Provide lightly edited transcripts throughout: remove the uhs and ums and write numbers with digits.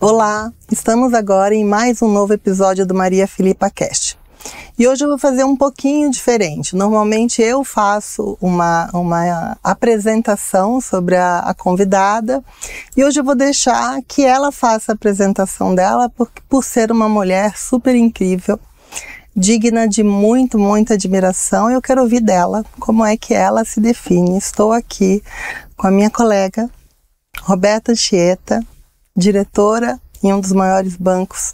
Olá, estamos agora em mais um novo episódio do Maria Filipa Cast. E hoje eu vou fazer um pouquinho diferente. Normalmente eu faço uma apresentação sobre a convidada e hoje eu vou deixar que ela faça a apresentação dela por ser uma mulher super incrível, digna de muita admiração. Eu quero ouvir dela como é que ela se define. Estou aqui com a minha colega Roberta Anchieta, diretora em um dos maiores bancos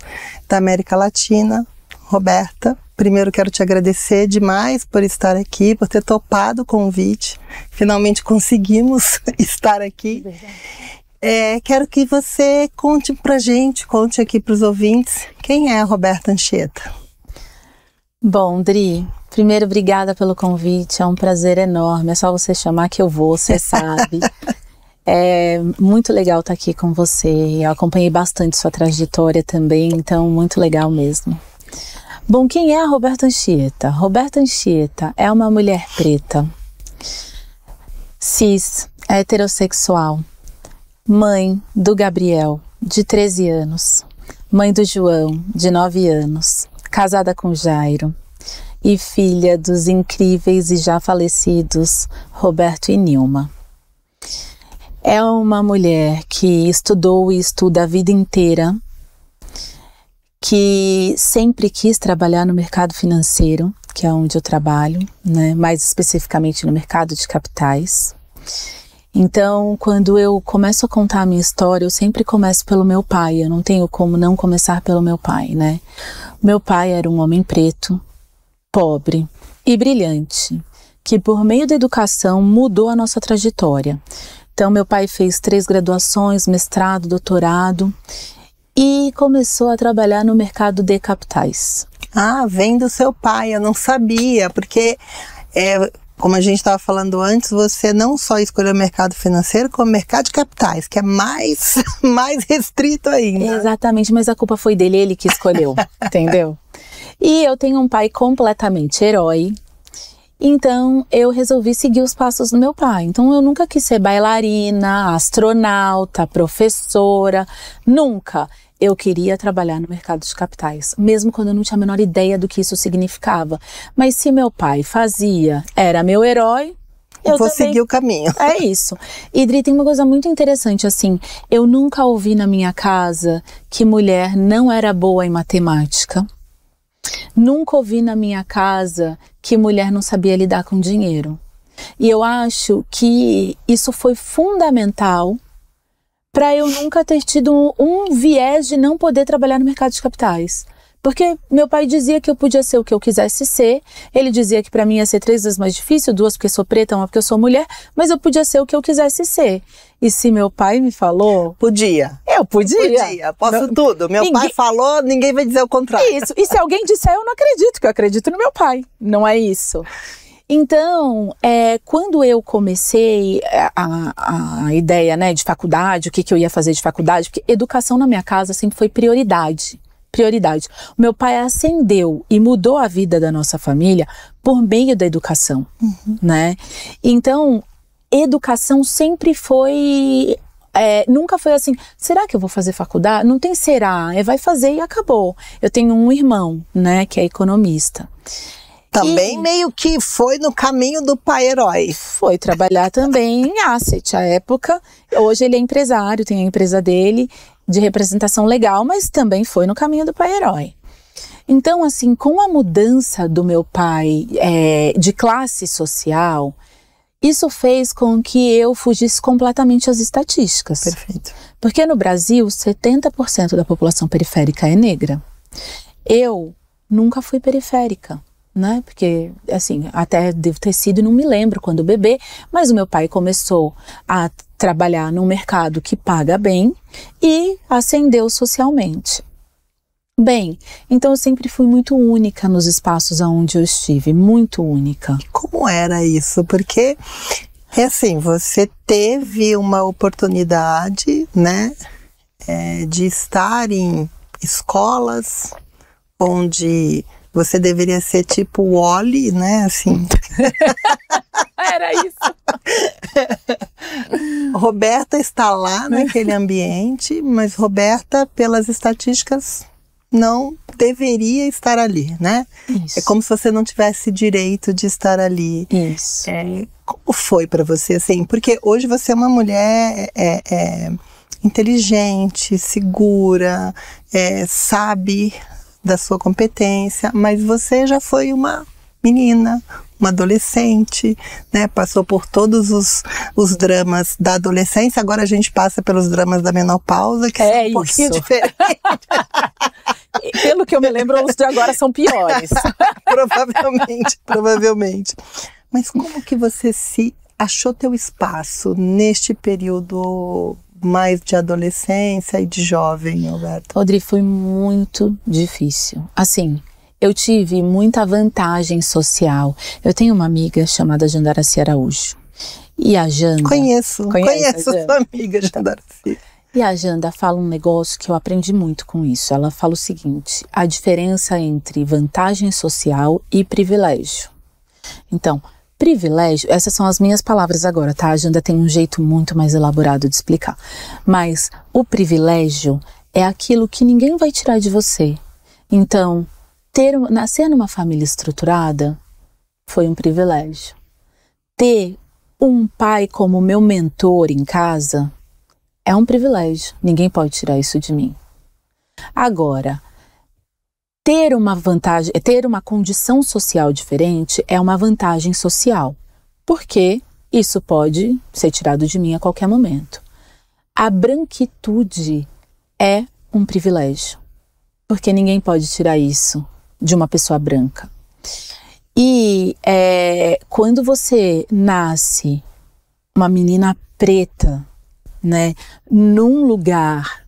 da América Latina. Roberta, primeiro quero te agradecer demais por estar aqui, por ter topado o convite. Finalmente conseguimos estar aqui. Quero que você conte pra gente, conte aqui para os ouvintes, quem é a Roberta Anchieta? Bom, Dri, primeiro, obrigada pelo convite, é um prazer enorme, é só você chamar que eu vou, você sabe. É muito legal estar aqui com você, eu acompanhei bastante sua trajetória também, então muito legal mesmo. Bom, quem é a Roberta Anchieta? Roberta Anchieta é uma mulher preta, cis, heterossexual, mãe do Gabriel, de 13 anos, mãe do João, de 9 anos, casada com Jairo e filha dos incríveis e já falecidos Roberto e Nilma. É uma mulher que estudou e estuda a vida inteira, que sempre quis trabalhar no mercado financeiro, que é onde eu trabalho, né? Mais especificamente no mercado de capitais. Então, quando eu começo a contar a minha história, eu sempre começo pelo meu pai, eu não tenho como não começar pelo meu pai, né? Meu pai era um homem preto, pobre e brilhante, que por meio da educação mudou a nossa trajetória. Então, meu pai fez 3 graduações, mestrado, doutorado, e começou a trabalhar no mercado de capitais. Ah, vem do seu pai, eu não sabia, porque como a gente estava falando antes, você não só escolheu o mercado financeiro, como o mercado de capitais, que é mais restrito ainda. Exatamente, mas a culpa foi dele, ele que escolheu, entendeu? E eu tenho um pai completamente herói, então eu resolvi seguir os passos do meu pai. Então eu nunca quis ser bailarina, astronauta, professora, nunca. Eu queria trabalhar no mercado de capitais, mesmo quando eu não tinha a menor ideia do que isso significava. Mas se meu pai fazia, era meu herói, eu vou também seguir o caminho. É isso. E Dri, tem uma coisa muito interessante, assim, eu nunca ouvi na minha casa que mulher não era boa em matemática. Nunca ouvi na minha casa que mulher não sabia lidar com dinheiro. E eu acho que isso foi fundamental para eu nunca ter tido um viés de não poder trabalhar no mercado de capitais. Porque meu pai dizia que eu podia ser o que eu quisesse ser, ele dizia que para mim ia ser 3 vezes mais difícil, 2 porque sou preta, 1 porque eu sou mulher, mas eu podia ser o que eu quisesse ser. E se meu pai me falou... Podia. Eu podia. Posso tudo. Meu pai falou, ninguém vai dizer o contrário. Isso, e se alguém disser, eu não acredito, que eu acredito no meu pai. Não é isso. Então, quando eu comecei a ideia, né, de faculdade, o que eu ia fazer de faculdade, porque educação na minha casa sempre foi prioridade. O meu pai ascendeu e mudou a vida da nossa família por meio da educação, né? Então, educação sempre foi... nunca foi assim, será que eu vou fazer faculdade? Não tem será, vai fazer e acabou. Eu tenho um irmão, né, que é economista. Também meio que foi no caminho do pai herói. Foi trabalhar também em asset, à época. Hoje ele é empresário, tem a empresa dele de representação legal, mas também foi no caminho do pai herói. Então, assim, com a mudança do meu pai de classe social, isso fez com que eu fugisse completamente às estatísticas. Perfeito. Porque no Brasil, 70% da população periférica é negra. Eu nunca fui periférica, né? Porque, assim, até devo ter sido, não me lembro quando bebê, mas o meu pai começou a trabalhar num mercado que paga bem e ascendeu socialmente. Bem, então eu sempre fui muito única nos espaços onde eu estive, muito única. Como era isso? Porque, assim, você teve uma oportunidade, né, de estar em escolas onde você deveria ser tipo o Wall-E, né, assim. Era isso. Roberta está lá naquele ambiente, mas Roberta, pelas estatísticas, não deveria estar ali, né? Isso. É como se você não tivesse direito de estar ali. Isso. Como foi para você, assim? Porque hoje você é uma mulher inteligente, segura, sabe da sua competência, mas você já foi uma menina, uma adolescente, né? Passou por todos os dramas da adolescência, agora a gente passa pelos dramas da menopausa, que são um pouquinho diferentes. Pelo que eu me lembro, os de agora são piores. Provavelmente. Mas como que você achou teu espaço neste período mais de adolescência e de jovem, Roberta? Audrey, foi muito difícil. Assim, eu tive muita vantagem social. Eu tenho uma amiga chamada Jandaraci Araújo. E a Janda... Conheço sua amiga, Jandaraci. E a Janda fala um negócio que eu aprendi muito com isso. Ela fala o seguinte: a diferença entre vantagem social e privilégio. Então, privilégio, essas são as minhas palavras agora, tá? A Janda tem um jeito muito mais elaborado de explicar. Mas o privilégio é aquilo que ninguém vai tirar de você. Então, nascer numa família estruturada foi um privilégio. Ter um pai como meu mentor em casa é um privilégio. Ninguém pode tirar isso de mim. Agora, ter uma vantagem, ter uma condição social diferente é uma vantagem social, porque isso pode ser tirado de mim a qualquer momento. A branquitude é um privilégio, porque ninguém pode tirar isso de uma pessoa branca. E quando você nasce uma menina preta, né, num lugar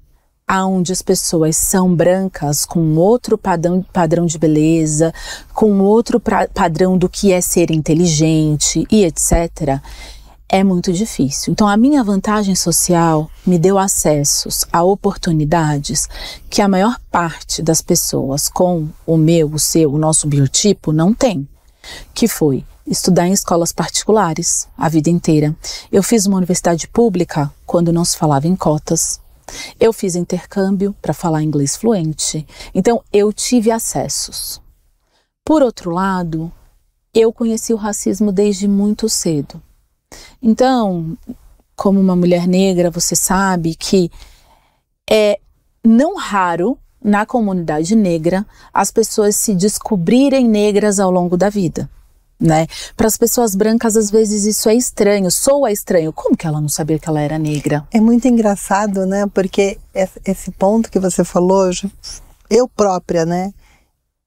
onde as pessoas são brancas, com outro padrão de beleza, com outro padrão do que é ser inteligente e etc., é muito difícil. Então, a minha vantagem social me deu acessos a oportunidades que a maior parte das pessoas com o nosso biotipo não tem, que foi estudar em escolas particulares a vida inteira. Eu fiz uma universidade pública quando não se falava em cotas. Eu fiz intercâmbio para falar inglês fluente. Então, eu tive acessos. Por outro lado, eu conheci o racismo desde muito cedo. Então, como uma mulher negra, você sabe que é não raro na comunidade negra as pessoas se descobrirem negras ao longo da vida, né? Para as pessoas brancas, às vezes isso é estranho, soa estranho. Como que ela não sabia que ela era negra? É muito engraçado, né? Porque esse ponto que você falou, eu própria, né?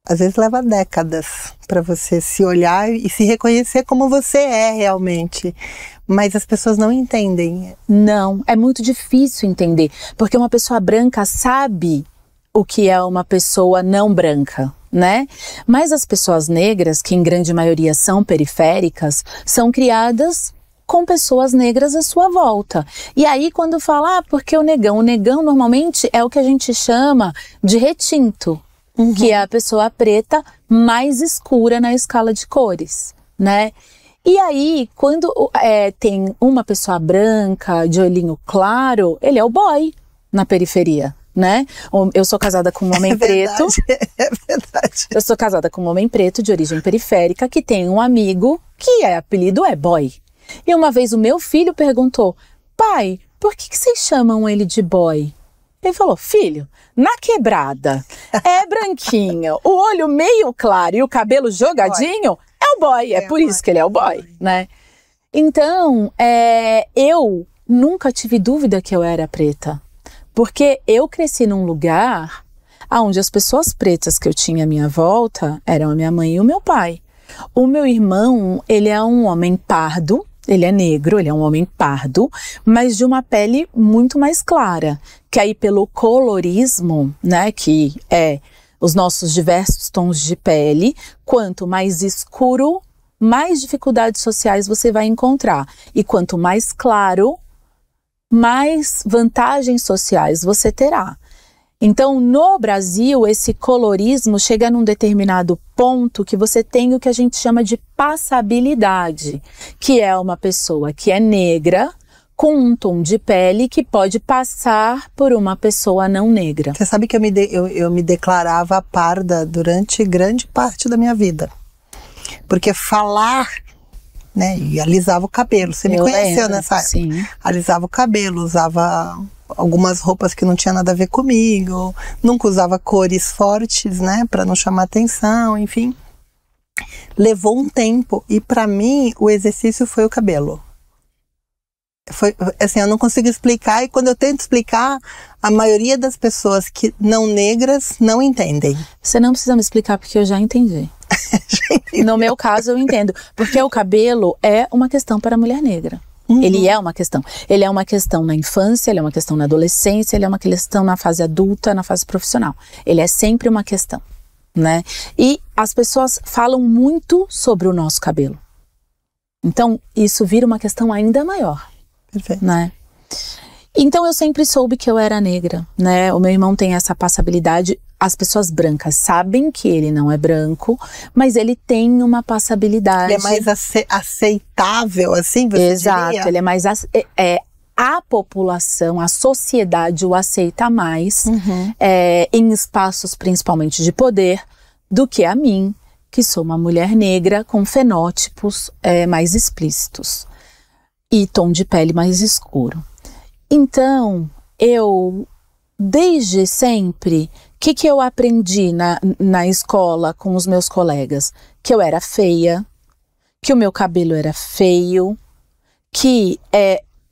Às vezes leva décadas para você se olhar e se reconhecer como você é realmente. Mas as pessoas não entendem. Não, é muito difícil entender. Porque uma pessoa branca sabe o que é uma pessoa não branca, né? Mas as pessoas negras, que em grande maioria são periféricas, são criadas com pessoas negras à sua volta. E aí quando fala, porque o negão normalmente é o que a gente chama de retinto, que é a pessoa preta mais escura na escala de cores, né? E aí, quando tem uma pessoa branca, de olhinho claro, ele é o boy na periferia, né? Eu sou casada com um homem preto. É verdade. Eu sou casada com um homem preto de origem periférica que tem um amigo que apelido é boy. E uma vez o meu filho perguntou: pai, por que vocês chamam ele de boy? Ele falou: filho, na quebrada, é branquinho, o olho meio claro e o cabelo jogadinho, é o boy, é por isso que ele é o boy, né? Então, eu nunca tive dúvida que eu era preta, porque eu cresci num lugar onde as pessoas pretas que eu tinha à minha volta eram a minha mãe e o meu pai. O meu irmão, ele é um homem pardo, ele é negro, ele é um homem pardo, mas de uma pele muito mais clara, que aí pelo colorismo, né, que é os nossos diversos tons de pele, quanto mais escuro, mais dificuldades sociais você vai encontrar. E quanto mais claro, mais vantagens sociais você terá. Então, no Brasil, esse colorismo chega num determinado ponto que você tem o que a gente chama de passabilidade, que é uma pessoa que é negra, com um tom de pele que pode passar por uma pessoa não negra. Você sabe que eu me declarava parda durante grande parte da minha vida. Porque falar, né, e alisava o cabelo. Você me conheceu nessa época. Sim. Alisava o cabelo, usava algumas roupas que não tinha nada a ver comigo, nunca usava cores fortes, né, para não chamar atenção, enfim. Levou um tempo e para mim o exercício foi o cabelo. Foi assim, eu não consigo explicar, e quando eu tento explicar, a maioria das pessoas que não negras não entendem. Você não precisa me explicar porque eu já entendi. No meu caso eu entendo, porque o cabelo é uma questão para a mulher negra. Ele é uma questão. Ele é uma questão na infância, ele é uma questão na adolescência, ele é uma questão na fase adulta, na fase profissional. Ele é sempre uma questão, né? E as pessoas falam muito sobre o nosso cabelo. Então isso vira uma questão ainda maior. Perfeito. Né? Então eu sempre soube que eu era negra, né? O meu irmão tem essa passabilidade. As pessoas brancas sabem que ele não é branco, mas ele tem uma passabilidade. Ele é mais aceitável, assim, você Exato, diria? ele é mais... a população, a sociedade o aceita mais em espaços principalmente de poder do que a mim, que sou uma mulher negra com fenótipos mais explícitos e tom de pele mais escuro. Então, eu, desde sempre, o que eu aprendi na escola com os meus colegas? Que eu era feia, que o meu cabelo era feio, que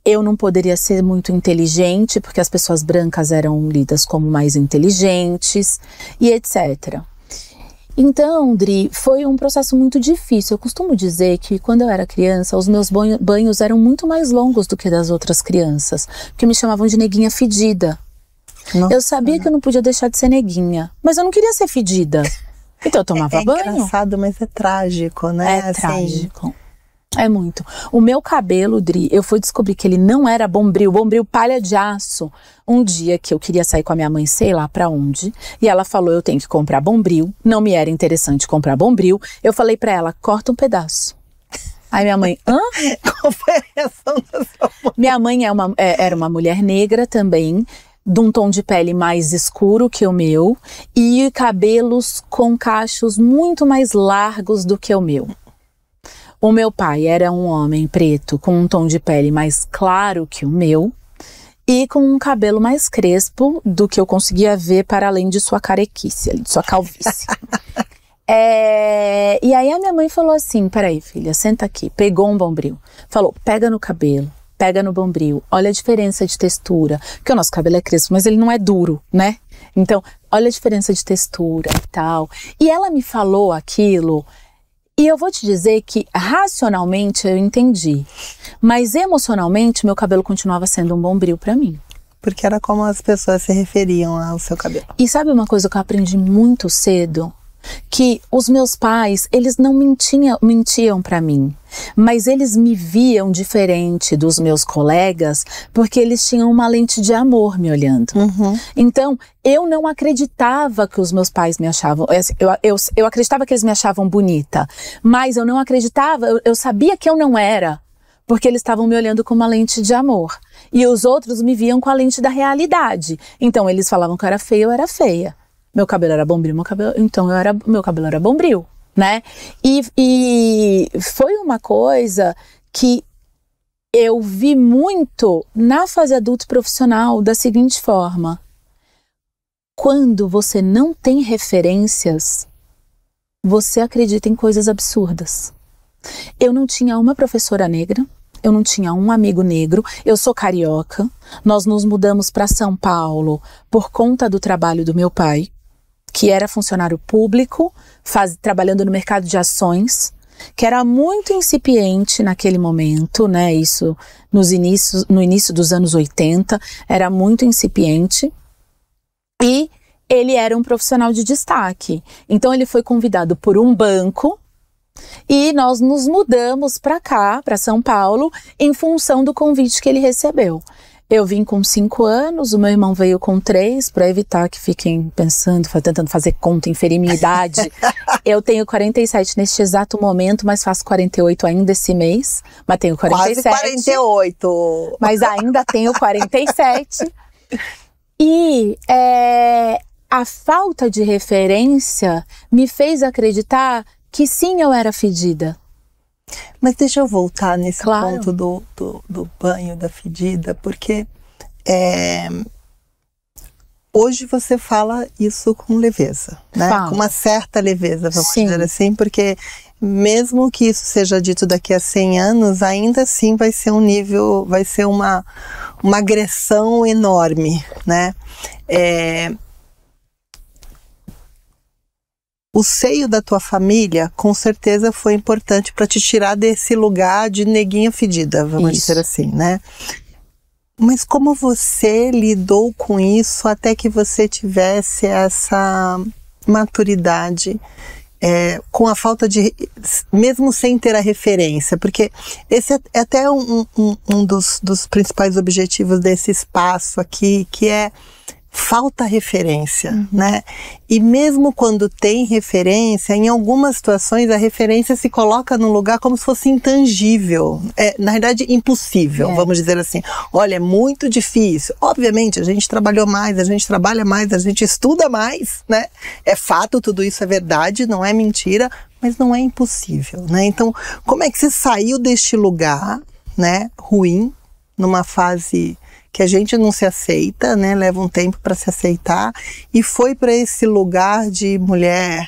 eu não poderia ser muito inteligente, porque as pessoas brancas eram lidas como mais inteligentes, e etc. Então, Dri, foi um processo muito difícil. Eu costumo dizer que quando eu era criança, os meus banhos eram muito mais longos do que das outras crianças, porque me chamavam de neguinha fedida. Nossa. Eu sabia que eu não podia deixar de ser neguinha, mas eu não queria ser fedida. Então eu tomava banho. É engraçado, mas é trágico, né? É trágico. É muito. O meu cabelo, Dri, eu fui descobrir que ele não era bombril palha de aço. Um dia que eu queria sair com a minha mãe, sei lá pra onde, e ela falou, eu tenho que comprar bombril. Não me era interessante comprar bombril. Eu falei pra ela, corta um pedaço. Aí minha mãe, hã? Qual foi a reação da sua mãe? Minha mãe era uma mulher negra também, de um tom de pele mais escuro que o meu, e cabelos com cachos muito mais largos do que o meu. O meu pai era um homem preto com um tom de pele mais claro que o meu e com um cabelo mais crespo do que eu conseguia ver para além de sua carequice, de sua calvície. E aí a minha mãe falou assim, peraí filha, senta aqui, pegou um bombril, falou, pega no cabelo, pega no bombril, olha a diferença de textura, porque o nosso cabelo é crespo, mas ele não é duro, né? Então, olha a diferença de textura e tal. E ela me falou aquilo. E eu vou te dizer que racionalmente eu entendi, mas emocionalmente meu cabelo continuava sendo um bombril pra mim. Porque era como as pessoas se referiam ao seu cabelo. E sabe uma coisa que eu aprendi muito cedo? Que os meus pais, eles não mentiam pra mim, mas eles me viam diferente dos meus colegas porque eles tinham uma lente de amor me olhando. Então, eu não acreditava que os meus pais me achavam, eu acreditava que eles me achavam bonita, mas eu não acreditava, eu sabia que eu não era, porque eles estavam me olhando com uma lente de amor. E os outros me viam com a lente da realidade. Então, eles falavam que eu era feia, eu era feia. Meu cabelo era bombril, meu cabelo era bombril, né? E foi uma coisa que eu vi muito na fase adulta e profissional da seguinte forma. Quando você não tem referências, você acredita em coisas absurdas. Eu não tinha uma professora negra, eu não tinha um amigo negro, eu sou carioca, nós nos mudamos para São Paulo por conta do trabalho do meu pai, que era funcionário público, trabalhando no mercado de ações, que era muito incipiente naquele momento, né? Isso no início dos anos 80, era muito incipiente. E ele era um profissional de destaque. Então ele foi convidado por um banco e nós nos mudamos para cá, para São Paulo, em função do convite que ele recebeu. Eu vim com 5 anos, o meu irmão veio com 3, para evitar que fiquem pensando, tentando fazer conta, inferir minha idade. Eu tenho 47 neste exato momento, mas faço 48 ainda esse mês. Mas tenho 47. Quase 48. Mas ainda tenho 47. E a falta de referência me fez acreditar que sim, eu era fedida. Mas deixa eu voltar nesse Claro. ponto do banho, da fedida, porque hoje você fala isso com leveza, né? Falo. Com uma certa leveza, vamos Sim. dizer assim, porque mesmo que isso seja dito daqui a 100 anos, ainda assim vai ser um nível, vai ser uma agressão enorme, né? O seio da tua família, com certeza, foi importante para te tirar desse lugar de neguinha fedida, vamos Isso. dizer assim, né? Mas como você lidou com isso até que você tivesse essa maturidade, com a falta de... mesmo sem ter a referência? Porque esse é até um dos principais objetivos desse espaço aqui, que é falta referência, né? E mesmo quando tem referência, em algumas situações a referência se coloca num lugar como se fosse intangível, na verdade impossível, vamos dizer assim. Olha, é muito difícil. Obviamente, a gente trabalhou mais, a gente trabalha mais, a gente estuda mais, né? É fato, tudo isso é verdade, não é mentira, mas não é impossível, né? Então, como é que você saiu deste lugar, né, ruim, numa fase que a gente não se aceita, né? Leva um tempo para se aceitar, e foi para esse lugar de mulher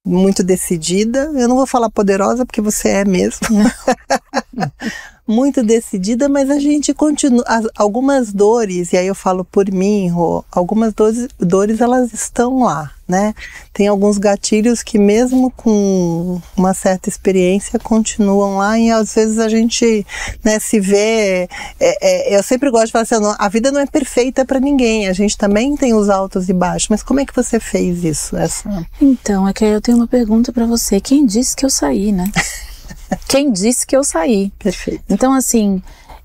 muito decidida. Eu não vou falar poderosa, porque você é mesmo. Muito decidida, mas a gente continua. Algumas dores, e aí eu falo por mim, Rô, algumas dores elas estão lá, né? Tem alguns gatilhos que mesmo com uma certa experiência continuam lá, e às vezes a gente, né, se vê... eu sempre gosto de falar assim, a vida não é perfeita para ninguém, a gente também tem os altos e baixos, mas como é que você fez isso? Então, é que eu tenho uma pergunta para você. Quem disse que eu saí, né? Quem disse que eu saí? Perfeito. Então, assim,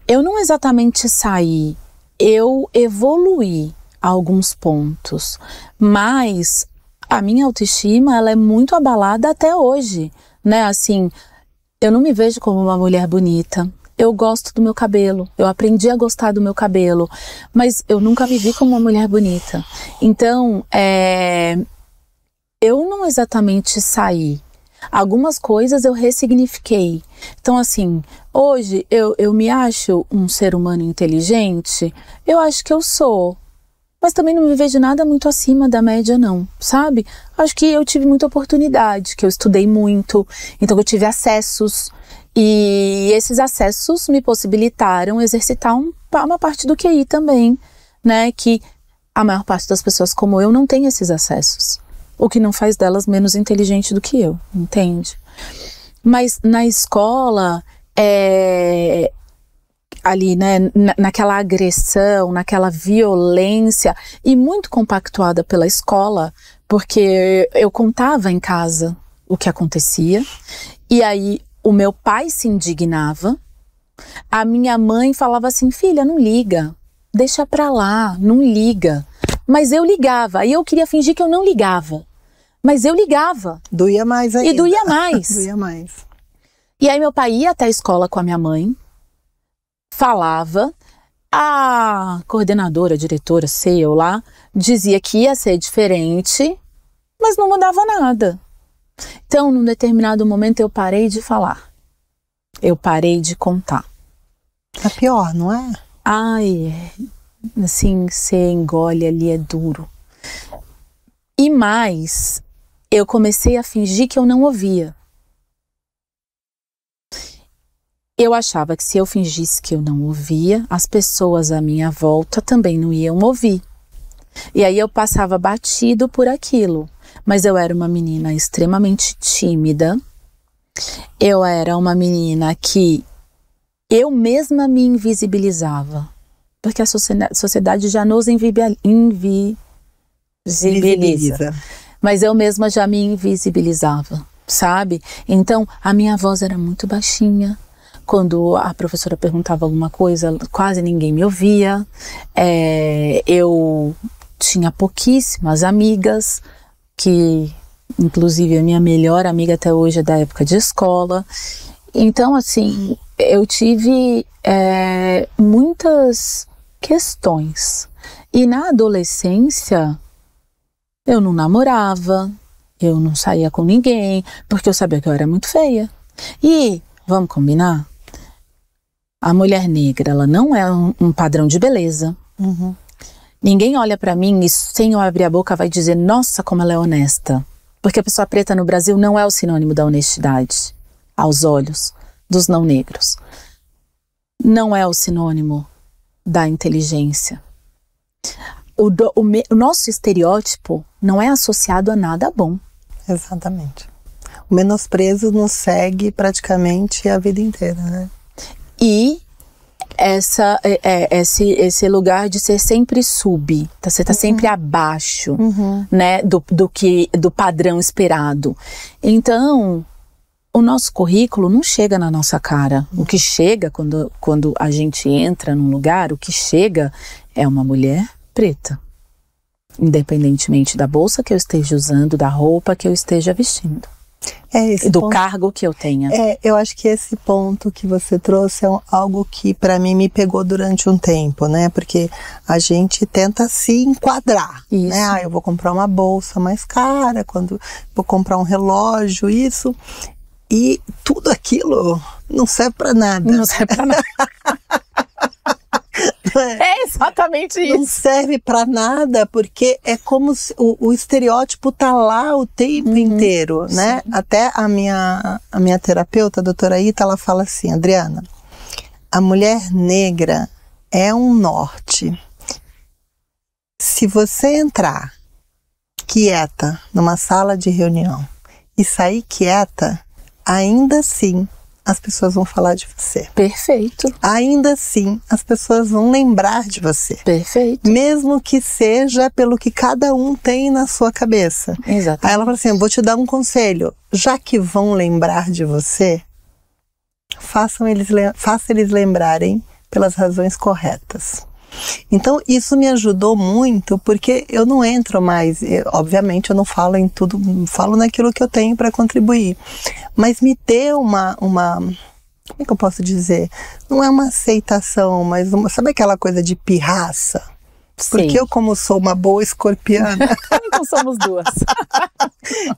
eu não exatamente saí, eu evoluí a alguns pontos, mas a minha autoestima, ela é muito abalada até hoje, né? Assim, eu não me vejo como uma mulher bonita. Eu gosto do meu cabelo, eu aprendi a gostar do meu cabelo, mas eu nunca me vi como uma mulher bonita. Então, eu não exatamente saí. Algumas coisas eu ressignifiquei. Então, assim, hoje eu me acho um ser humano inteligente? Eu acho que eu sou. Mas também não me vejo nada muito acima da média, não, sabe? Acho que eu tive muita oportunidade, que eu estudei muito, então eu tive acessos. E esses acessos me possibilitaram exercitar uma parte do QI também, né? Que a maior parte das pessoas como eu não tem esses acessos. O que não faz delas menos inteligente do que eu, entende? Mas na escola, ali, né, naquela agressão, naquela violência, e muito compactuada pela escola, porque eu contava em casa o que acontecia, e aí o meu pai se indignava, a minha mãe falava assim, filha, não liga, deixa pra lá, não liga. Mas eu ligava, e eu queria fingir que eu não ligava. Mas eu ligava. Doía mais ainda. E doía mais. Doía mais. E aí meu pai ia até a escola com a minha mãe, falava, a coordenadora, a diretora, sei eu lá, dizia que ia ser diferente, mas não mudava nada. Então, num determinado momento, eu parei de falar. Eu parei de contar. É pior, não é? Ai, assim, você engole ali, é duro. E mais, eu comecei a fingir que eu não ouvia. Eu achava que se eu fingisse que eu não ouvia, as pessoas à minha volta também não iam ouvir. E aí eu passava batido por aquilo. Mas eu era uma menina extremamente tímida. Eu era uma menina que eu mesma me invisibilizava. Porque a sociedade já nos invisibiliza. Mas eu mesma já me invisibilizava, sabe? Então, a minha voz era muito baixinha. Quando a professora perguntava alguma coisa, quase ninguém me ouvia. Eu tinha pouquíssimas amigas, que inclusive a minha melhor amiga até hoje é da época de escola. Então, assim, eu tive muitas questões. E na adolescência, eu não namorava, eu não saía com ninguém, porque eu sabia que eu era muito feia. E, vamos combinar? A mulher negra, ela não é um padrão de beleza. Uhum. Ninguém olha pra mim e sem eu abrir a boca vai dizer, nossa, como ela é honesta. Porque a pessoa preta no Brasil não é o sinônimo da honestidade, aos olhos dos não negros. Não é o sinônimo da inteligência. O nosso estereótipo não é associado a nada bom. Exatamente. O menosprezo nos segue praticamente a vida inteira, né? E esse lugar de ser sempre você tá sempre abaixo, né, do padrão esperado. Então, o nosso currículo não chega na nossa cara. O que chega quando a gente entra num lugar, o que chega é uma mulher preta. Independentemente da bolsa que eu esteja usando, da roupa que eu esteja vestindo. Do cargo que eu tenha. Eu acho que esse ponto que você trouxe é algo que para mim me pegou durante um tempo, né? Porque a gente tenta se enquadrar, né? Eu vou comprar uma bolsa mais cara, quando vou comprar um relógio, isso. E tudo aquilo não serve para nada. Não serve para nada. É exatamente isso. Não serve para nada, porque é como se o estereótipo tá lá o tempo inteiro, né? Sim. Até a minha terapeuta, a doutora Ita, ela fala assim, Adriana, a mulher negra é um norte. Se você entrar quieta numa sala de reunião e sair quieta, ainda assim as pessoas vão falar de você. Perfeito. Ainda assim, as pessoas vão lembrar de você. Perfeito. Mesmo que seja pelo que cada um tem na sua cabeça. Exatamente. Aí ela fala assim, vou te dar um conselho. Já que vão lembrar de você, faça eles lembrarem pelas razões corretas. Então, isso me ajudou muito, porque eu não entro mais, obviamente eu não falo em tudo, falo naquilo que eu tenho para contribuir, mas me deu como é que eu posso dizer? Não é uma aceitação, mas sabe aquela coisa de pirraça? Sim. Porque eu, como sou uma boa escorpiana... Então somos duas.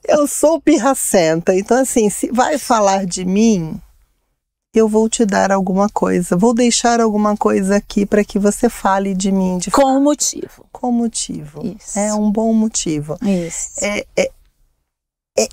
Eu sou pirracenta, então assim, se vai falar de mim... eu vou te dar alguma coisa, vou deixar alguma coisa aqui para que você fale de mim. Com motivo. Com motivo. Isso. É um bom motivo. Isso.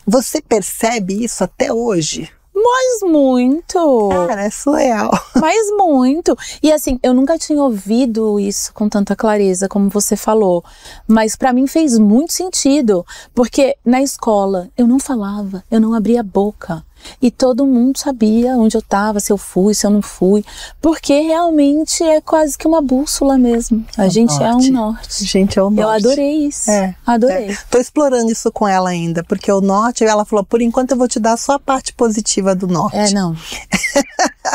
Você percebe isso até hoje? Mas muito! Cara, é surreal. Mas muito! E assim, eu nunca tinha ouvido isso com tanta clareza como você falou. Mas pra mim fez muito sentido. Porque na escola eu não falava, eu não abria a boca. E todo mundo sabia onde eu estava, se eu fui, se eu não fui. Porque realmente é quase que uma bússola mesmo. A gente é um norte. A gente é um norte. Eu adorei isso. Adorei. Tô explorando isso com ela ainda. Porque o norte, ela falou, por enquanto eu vou te dar só a parte positiva do norte. Não.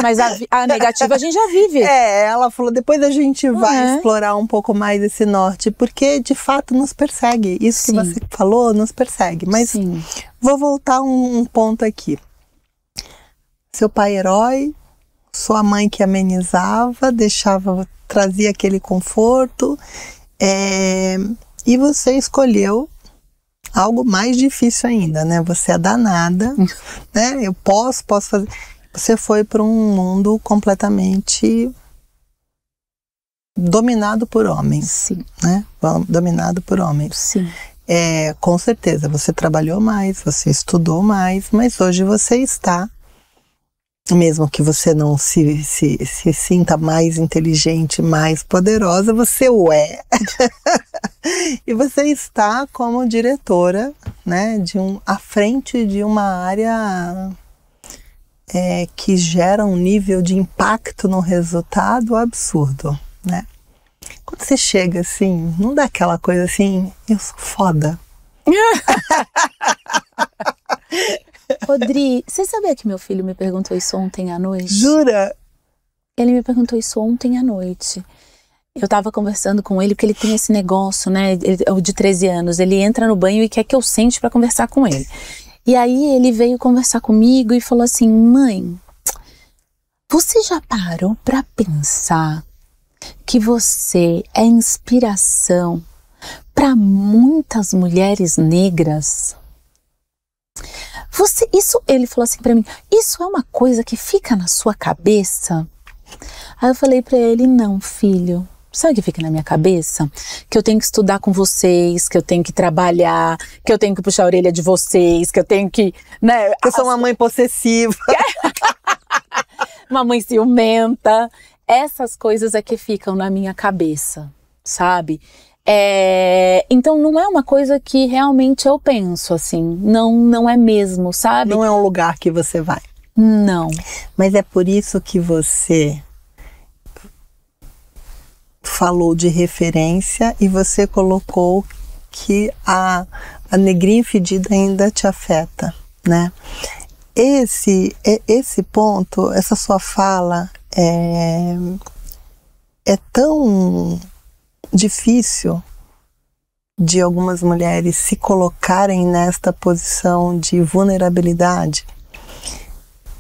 Mas a negativa a gente já vive. Ela falou, depois a gente vai explorar um pouco mais esse norte. Porque de fato nos persegue. Isso que você falou nos persegue. Mas vou voltar um ponto aqui. Seu pai herói, sua mãe que amenizava, trazia aquele conforto, e você escolheu algo mais difícil ainda, né? Você é danada, né? Eu posso fazer. Você foi para um mundo completamente dominado por homens, Sim. Né? Dominado por homens. Sim. Com certeza, você trabalhou mais, você estudou mais, mas hoje você está... Mesmo que você não se sinta mais inteligente, mais poderosa, você o é. E você está como diretora, né, à frente de uma área que gera um nível de impacto no resultado absurdo, né? Quando você chega assim, não dá aquela coisa assim, eu sou foda. Rodri, você sabia que meu filho me perguntou isso ontem à noite? Jura? Ele me perguntou isso ontem à noite. Eu tava conversando com ele, porque ele tem esse negócio, né? Ele é de 13 anos. Ele entra no banho e quer que eu sente pra conversar com ele. E aí ele veio conversar comigo e falou assim: mãe, você já parou pra pensar que você é inspiração para muitas mulheres negras? Ele falou assim para mim, isso é uma coisa que fica na sua cabeça? Aí eu falei para ele, não, filho, sabe o que fica na minha cabeça? Que eu tenho que estudar com vocês, que eu tenho que trabalhar, que eu tenho que puxar a orelha de vocês, que eu tenho que, né? Eu sou uma mãe possessiva. Uma mãe ciumenta. Essas coisas é que ficam na minha cabeça, sabe? Então não é uma coisa que realmente eu penso, assim. Não é mesmo, sabe? Não é um lugar que você vai. Não. Mas é por isso que você falou de referência e você colocou que a negrinha fedida ainda te afeta, né? Esse ponto, essa sua fala é tão difícil de algumas mulheres se colocarem nesta posição de vulnerabilidade,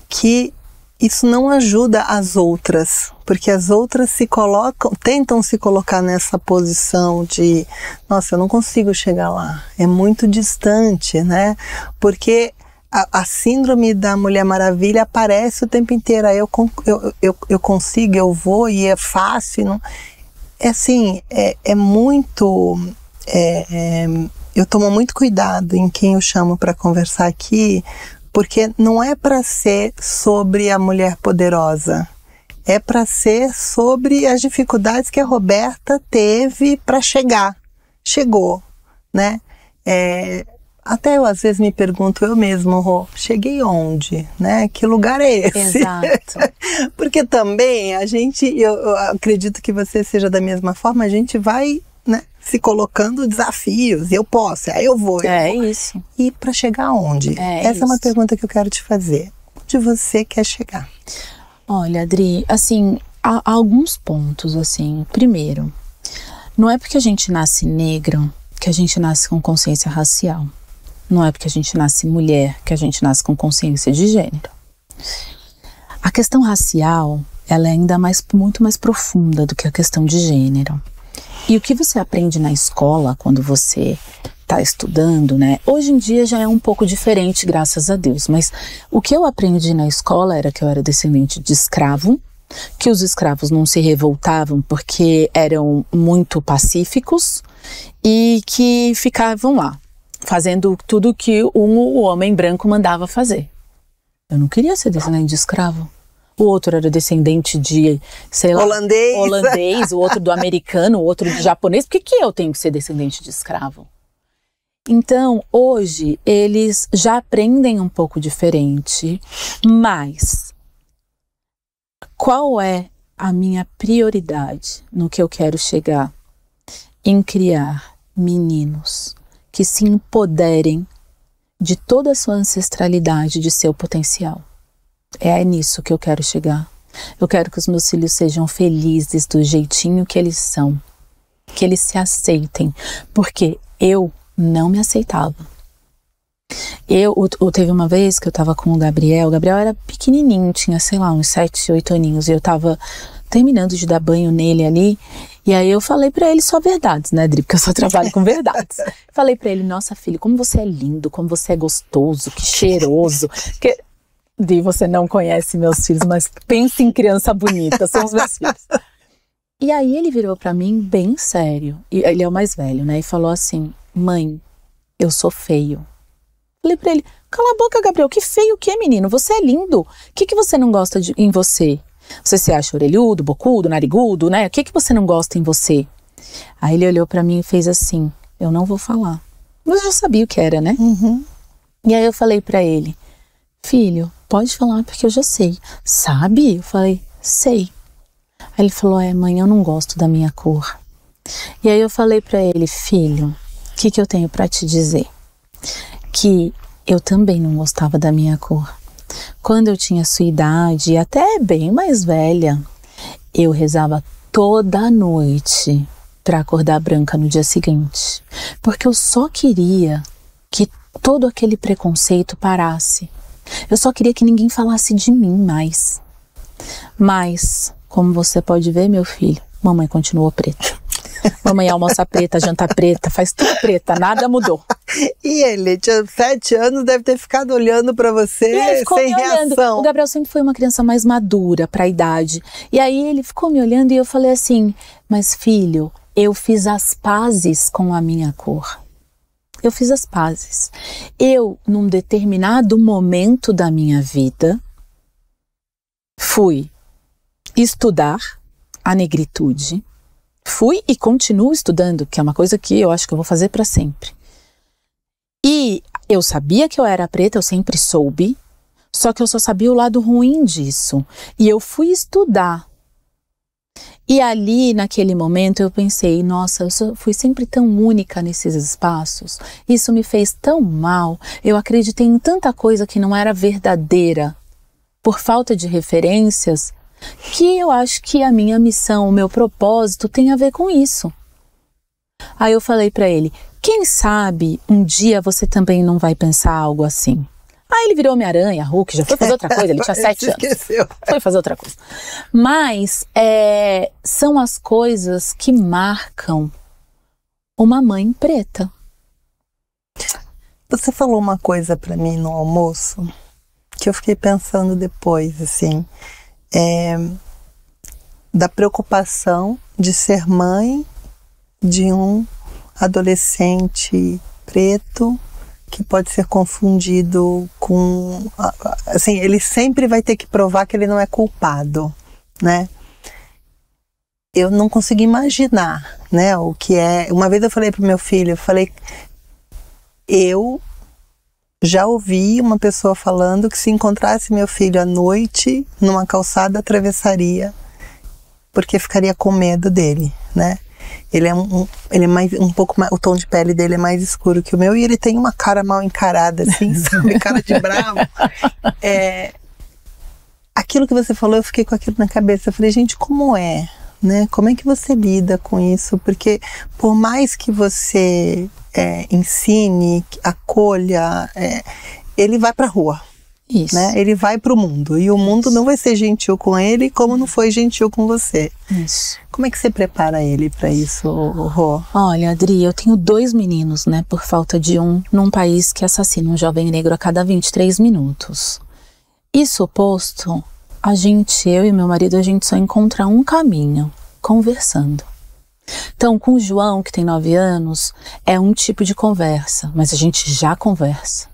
que isso não ajuda as outras, porque as outras tentam se colocar nessa posição de, nossa, eu não consigo chegar lá, é muito distante, né? Porque a síndrome da Mulher Maravilha aparece o tempo inteiro, aí eu consigo, eu vou e é fácil, não... É assim, muito... eu tomo muito cuidado em quem eu chamo para conversar aqui, porque não é para ser sobre a mulher poderosa, é para ser sobre as dificuldades que a Roberta teve para chegou, né? Até eu às vezes me pergunto eu mesmo, Rô, cheguei onde, né? Que lugar é esse? Exato. Porque também eu acredito que você seja da mesma forma, a gente vai, né, se colocando desafios, eu posso, aí eu vou. Isso. E para chegar onde? Essa é uma pergunta que eu quero te fazer. Onde você quer chegar? Olha, Adri, assim, há alguns pontos, assim. Primeiro, não é porque a gente nasce negro que a gente nasce com consciência racial. Não é porque a gente nasce mulher que a gente nasce com consciência de gênero. A questão racial, ela é ainda muito mais profunda do que a questão de gênero. E o que você aprende na escola, quando você está estudando, né? Hoje em dia já é um pouco diferente, graças a Deus. Mas o que eu aprendi na escola era que eu era descendente de escravo, que os escravos não se revoltavam porque eram muito pacíficos e que ficavam lá, fazendo tudo que o homem branco mandava fazer. Eu não queria ser descendente de escravo. O outro era descendente de, sei lá, holandês, o outro do americano, o outro do japonês. Por que eu tenho que ser descendente de escravo? Então, hoje, eles já aprendem um pouco diferente, mas qual é a minha prioridade no que eu quero chegar? Em criar meninos que se empoderem de toda a sua ancestralidade, de seu potencial. É nisso que eu quero chegar. Eu quero que os meus filhos sejam felizes do jeitinho que eles são, que eles se aceitem, porque eu não me aceitava. Teve uma vez que eu tava com o Gabriel era pequenininho, tinha, sei lá, uns 7, 8 aninhos, e eu tava terminando de dar banho nele ali, e aí eu falei pra ele só verdades, né, Dri? Porque eu só trabalho com verdades. Falei pra ele, nossa filha, como você é lindo, como você é gostoso, que cheiroso. Dri, você não conhece meus filhos, mas pense em criança bonita, são os meus filhos. E aí ele virou pra mim bem sério, e ele é o mais velho, né, e falou assim, mãe, eu sou feio. Falei pra ele, cala a boca, Gabriel, que feio que é, menino, você é lindo. O que você não gosta em você? Você se acha orelhudo, bocudo, narigudo, né? O que você não gosta em você? Aí ele olhou pra mim e fez assim, eu não vou falar. Mas eu já sabia o que era, né? Uhum. E aí eu falei pra ele, filho, pode falar porque eu já sei. Sabe? Eu falei, sei. Aí ele falou, mãe, eu não gosto da minha cor. E aí eu falei pra ele, filho, o que eu tenho pra te dizer? Que eu também não gostava da minha cor. Quando eu tinha sua idade, e até bem mais velha, eu rezava toda noite para acordar branca no dia seguinte. Porque eu só queria que todo aquele preconceito parasse. Eu só queria que ninguém falasse de mim mais. Mas, como você pode ver, meu filho, mamãe continuou preta. Mamãe almoça preta, janta preta, faz tudo preta, nada mudou. E ele, tinha 7 anos, deve ter ficado olhando pra você sem reação. O Gabriel sempre foi uma criança mais madura pra idade. E aí ele ficou me olhando e eu falei assim, mas filho, eu fiz as pazes com a minha cor. Eu fiz as pazes. Eu, num determinado momento da minha vida, fui estudar a negritude. Fui e continuo estudando, que é uma coisa que eu acho que eu vou fazer para sempre. E eu sabia que eu era preta, eu sempre soube, só que eu só sabia o lado ruim disso. E eu fui estudar. E ali, naquele momento, eu pensei, nossa, fui sempre tão única nesses espaços. Isso me fez tão mal. Eu acreditei em tanta coisa que não era verdadeira, por falta de referências, que eu acho que a minha missão, o meu propósito tem a ver com isso. Aí eu falei pra ele, quem sabe um dia você também não vai pensar algo assim. Aí ele virou Homem-Aranha, Hulk, já foi fazer outra coisa, ele tinha 7 anos. Esqueceu. Foi fazer outra coisa. Mas são as coisas que marcam uma mãe preta. Você falou uma coisa pra mim no almoço, que eu fiquei pensando depois, assim, da preocupação de ser mãe de um adolescente preto que pode ser confundido com... Assim, ele sempre vai ter que provar que ele não é culpado, né? Eu não consegui imaginar, né, o que é... Uma vez eu falei pro meu filho, eu falei... Eu já ouvi uma pessoa falando que se encontrasse meu filho à noite numa calçada, atravessaria, porque ficaria com medo dele, né? Ele é mais, um pouco mais, o tom de pele dele é mais escuro que o meu, e ele tem uma cara mal encarada, assim, sabe? Cara de bravo. Aquilo que você falou, eu fiquei com aquilo na cabeça. Eu falei, gente, como é, né? Como é que você lida com isso? Porque por mais que você ensine, acolha, ele vai pra rua. Isso. Né? Ele vai pro mundo, e o mundo não vai ser gentil com ele como não foi gentil com você. Isso. Como é que você prepara ele para isso, Rô? Olha, Adri, eu tenho 2 meninos, né, por falta de um, num país que assassina um jovem negro a cada 23 minutos. Isso posto, eu e meu marido, a gente só encontra um caminho, conversando. Então, com o João, que tem 9 anos, é um tipo de conversa, mas a gente já conversa.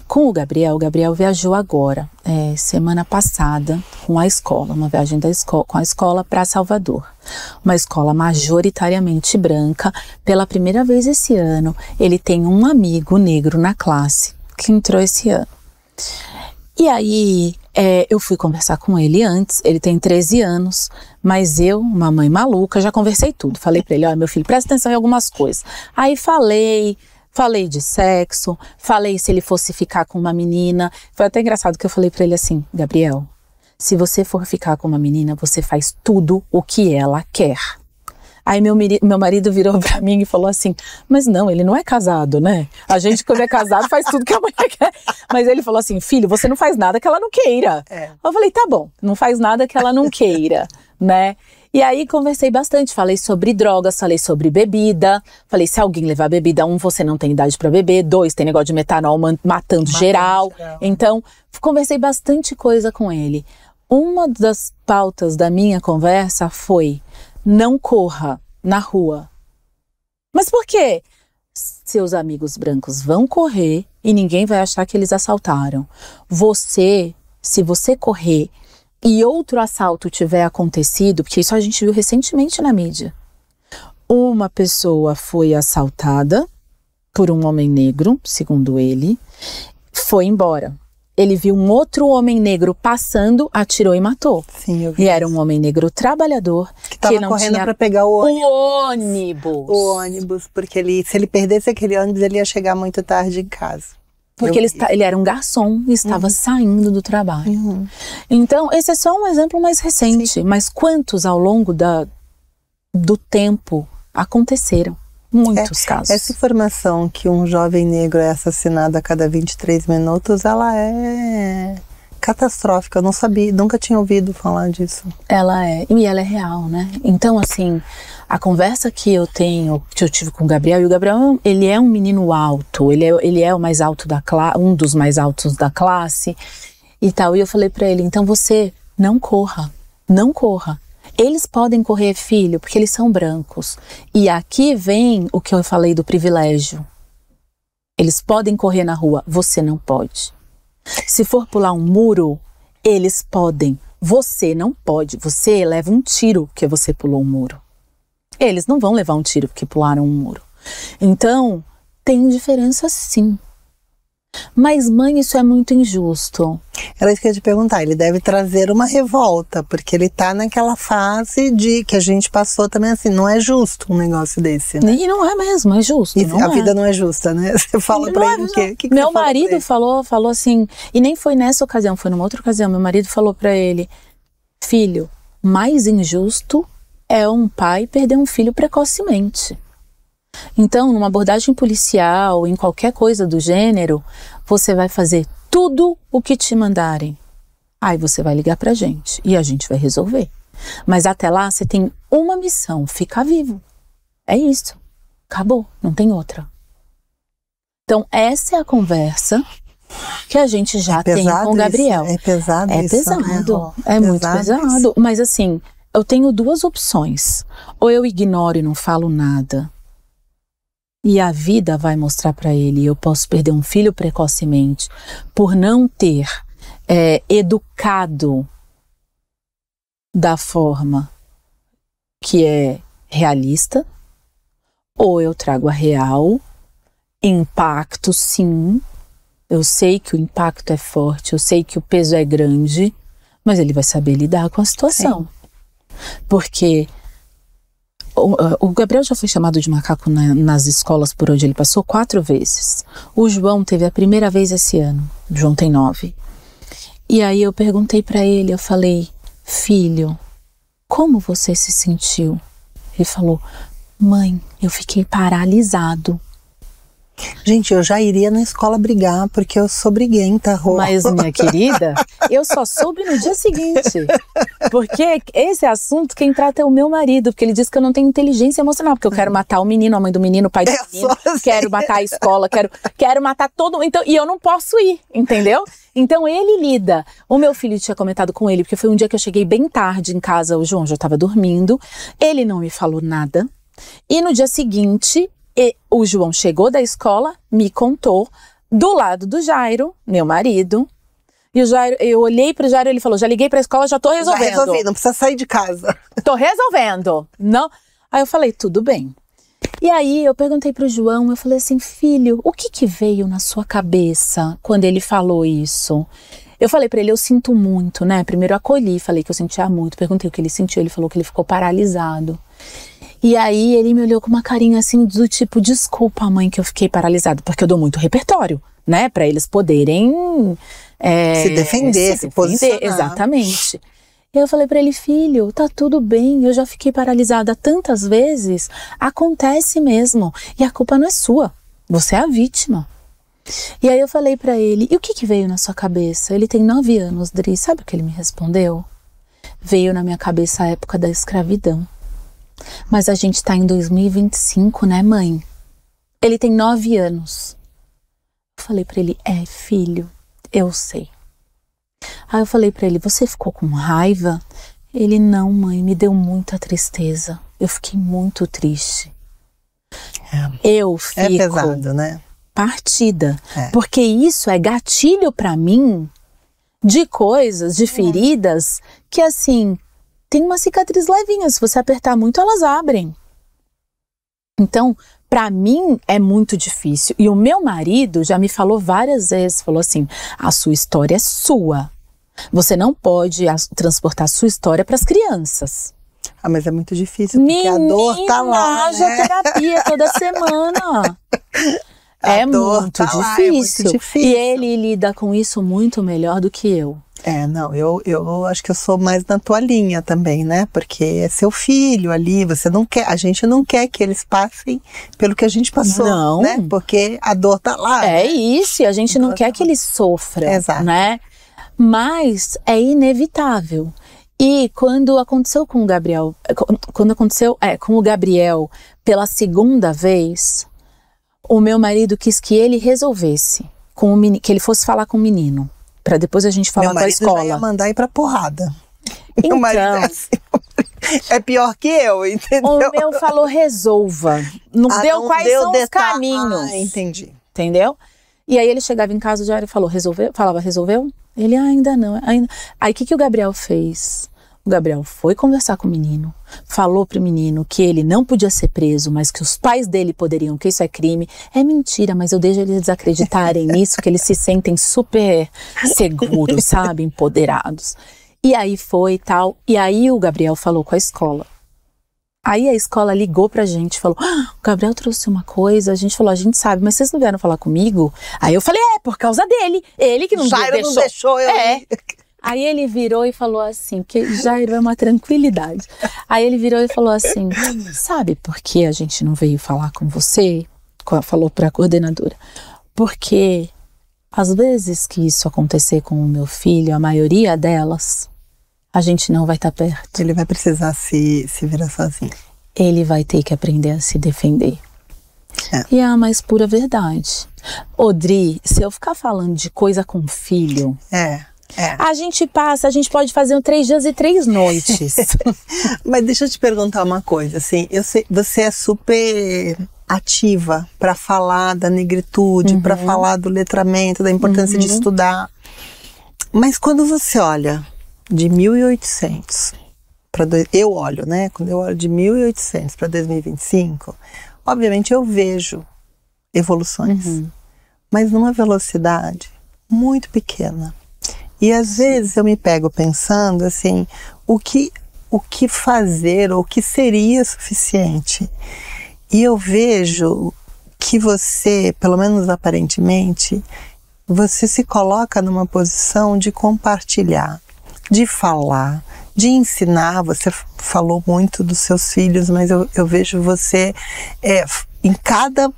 Com o Gabriel viajou agora, semana passada, com a escola, uma viagem com a escola para Salvador. Uma escola majoritariamente branca. Pela primeira vez esse ano, ele tem um amigo negro na classe que entrou esse ano. E aí, eu fui conversar com ele antes, ele tem 13 anos, mas eu, uma mãe maluca, já conversei tudo. Falei para ele, olha, meu filho, presta atenção em algumas coisas. Aí Falei de sexo, falei se ele fosse ficar com uma menina. Foi até engraçado que eu falei pra ele assim, Gabriel, se você for ficar com uma menina, você faz tudo o que ela quer. Aí meu marido virou pra mim e falou assim, mas não, ele não é casado, né? A gente quando é casado faz tudo que a mulher quer. Mas ele falou assim, filho, você não faz nada que ela não queira. Eu falei, tá bom, não faz nada que ela não queira, né? E aí conversei bastante, falei sobre drogas, falei sobre bebida, falei se alguém levar bebida, 1, você não tem idade pra beber, 2, tem negócio de metanol matando geral. Então, conversei bastante coisa com ele. Uma das pautas da minha conversa foi, não corra na rua. Mas por quê? Seus amigos brancos vão correr e ninguém vai achar que eles assaltaram. Se você correr e outro assalto tiver acontecido, porque isso a gente viu recentemente na mídia. Uma pessoa foi assaltada por um homem negro, segundo ele, foi embora. Ele viu um outro homem negro passando, atirou e matou. Sim, eu vi. E era um homem negro trabalhador que não correndo para pegar o ônibus. O ônibus, porque se ele perdesse aquele ônibus, ele ia chegar muito tarde em casa. Porque ele era um garçom e estava saindo do trabalho. Então, esse é só um exemplo mais recente. Sim. Mas quantos ao longo do tempo aconteceram? Muitos casos. Essa informação que um jovem negro é assassinado a cada 23 minutos, ela é catastrófica. Eu não sabia, nunca tinha ouvido falar disso. Ela é, e ela é real, né? Então, assim, a conversa que eu tive com o Gabriel, e o Gabriel, ele é um menino alto, ele é o mais alto da classe, um dos mais altos da classe e tal. E eu falei pra ele, então você não corra. Eles podem correr, filho, porque eles são brancos. E aqui vem o que eu falei do privilégio. Eles podem correr na rua, você não pode. Se for pular um muro, eles podem. Você não pode. Você leva um tiro porque você pulou um muro. Eles não vão levar um tiro porque pularam um muro. Então, tem diferença sim. Mas, mãe, isso é muito injusto. Era isso que eu ia te perguntar. Ele deve trazer uma revolta, porque ele tá naquela fase de que a gente passou também assim. Não é justo um negócio desse, né? E não é mesmo, é justo. E a vida não é justa, né? Você fala pra ele o quê? Que meu marido falou assim, e nem foi nessa ocasião, foi numa outra ocasião. Meu marido falou pra ele, filho, mais injusto é um pai perder um filho precocemente. Então, numa abordagem policial, em qualquer coisa do gênero, você vai fazer tudo o que te mandarem. Aí você vai ligar pra gente e a gente vai resolver. Mas até lá você tem uma missão, ficar vivo. É isso. Acabou, não tem outra. Então, essa é a conversa que a gente já tem com o Gabriel. É pesado isso. É pesado, é muito pesado. Mas assim, eu tenho duas opções. Ou eu ignoro e não falo nada, e a vida vai mostrar para ele, eu posso perder um filho precocemente por não ter educado da forma que é realista, ou eu trago a real, impacto sim, eu sei que o impacto é forte, eu sei que o peso é grande, mas ele vai saber lidar com a situação. Sim. Porque o Gabriel já foi chamado de macaco nas escolas por onde ele passou 4 vezes. O João teve a primeira vez esse ano. O João tem 9. E aí eu perguntei pra ele, eu falei, filho, como você se sentiu? Ele falou, mãe, eu fiquei paralisado. Gente, eu já iria na escola brigar, porque eu sou briguenta, Rô. Mas, minha querida, eu só soube no dia seguinte. Porque esse assunto quem trata é o meu marido, porque ele diz que eu não tenho inteligência emocional, porque eu quero matar o menino, a mãe do menino, o pai do menino, quero matar a escola, quero matar todo mundo. Então, e eu não posso ir, entendeu? Então ele lida. O meu filho tinha comentado com ele, porque foi um dia que eu cheguei bem tarde em casa, o João já estava dormindo, ele não me falou nada. E no dia seguinte, o João chegou da escola, me contou, do lado do Jairo, meu marido. E o Jairo, eu olhei pro Jairo e ele falou, já liguei pra escola, já tô resolvendo. Já resolvi, não precisa sair de casa. Tô resolvendo. Não. Aí eu falei, tudo bem. E aí eu perguntei pro João, eu falei assim, filho, o que veio na sua cabeça quando ele falou isso? Eu falei pra ele, eu sinto muito, né? Primeiro eu acolhi, falei que eu sentia muito, perguntei o que ele sentiu, ele falou que ele ficou paralisado. E aí ele me olhou com uma carinha assim do tipo, desculpa mãe que eu fiquei paralisado, porque eu dou muito repertório, né? Pra eles poderem se defender, se posicionar. Exatamente. E eu falei pra ele, filho, tá tudo bem, eu já fiquei paralisada tantas vezes, acontece mesmo, e a culpa não é sua, você é a vítima. E aí eu falei pra ele, e o que veio na sua cabeça? Ele tem 9 anos, Dri, sabe o que ele me respondeu? Veio na minha cabeça a época da escravidão. Mas a gente tá em 2025, né, mãe? Ele tem 9 anos. Eu falei pra ele, filho, eu sei. Aí eu falei pra ele, você ficou com raiva? Ele, não, mãe, me deu muita tristeza. Eu fiquei muito triste. Eu fico pesado, né? partida. Porque isso é gatilho pra mim de coisas, de feridas, que assim... Tem uma cicatriz levinha, se você apertar muito, elas abrem. Então, pra mim, é muito difícil. E o meu marido já me falou várias vezes, falou assim, a sua história é sua. Você não pode transportar a sua história pras crianças. Ah, mas é muito difícil, porque a dor tá lá, haja né? terapia toda semana. É muito tá lá, é difícil. muito difícil. E ele lida com isso muito melhor do que eu. Não, eu acho que eu sou mais na tua linha também, né? Porque é seu filho ali, a gente não quer que eles passem pelo que a gente passou, Não. né? Porque a dor tá lá. É né? isso, e a gente não quer que ele sofra, Exato. né? Mas é inevitável. E quando aconteceu com o Gabriel, com o Gabriel pela segunda vez, o meu marido quis que ele resolvesse, que ele fosse falar com o menino. Pra depois a gente falar com a escola. Meu marido já ia mandar ir pra porrada. Então, Meu marido é assim, é pior que eu, entendeu? O meu falou resolva. Não deu quais são os caminhos. Entendi. Entendeu? E aí ele chegava em casa já e falou, resolveu? Falava, resolveu? Ele, ainda não. Ainda. Aí o que o Gabriel fez? O Gabriel foi conversar com o menino, falou pro menino que ele não podia ser preso, mas que os pais dele poderiam, que isso é crime. É mentira, mas eu deixo eles acreditarem nisso, que eles se sentem super seguros, sabe? Empoderados. E aí foi e tal. E aí o Gabriel falou com a escola. Aí a escola ligou pra gente e falou, o Gabriel trouxe uma coisa. A gente falou, a gente sabe, mas vocês não vieram falar comigo? Aí eu falei, por causa dele. Ele que não Jairo deixou. não deixou eu ir. Aí ele virou e falou assim, que Jairo é uma tranquilidade. Aí ele virou e falou assim, sabe por que a gente não veio falar com você? Falou pra coordenadora. Porque às vezes que isso acontecer com o meu filho, a maioria delas, a gente não vai estar perto. Ele vai precisar se virar sozinho. Ele vai ter que aprender a se defender. E é a mais pura verdade. Odri, se eu ficar falando de coisa com filho... A gente pode fazer 3 dias e 3 noites. Mas deixa eu te perguntar uma coisa, assim, eu sei, você é super ativa para falar da negritude, para falar do letramento, da importância de estudar. Mas quando você olha de 1800 para eu olho, né? Quando eu olho de 1800 para 2025, obviamente eu vejo evoluções, mas numa velocidade muito pequena. E às vezes eu me pego pensando assim, o que fazer, ou o que seria suficiente? E eu vejo que você, pelo menos aparentemente, você se coloca numa posição de compartilhar, de falar, de ensinar. Você falou muito dos seus filhos, mas eu vejo você em cada...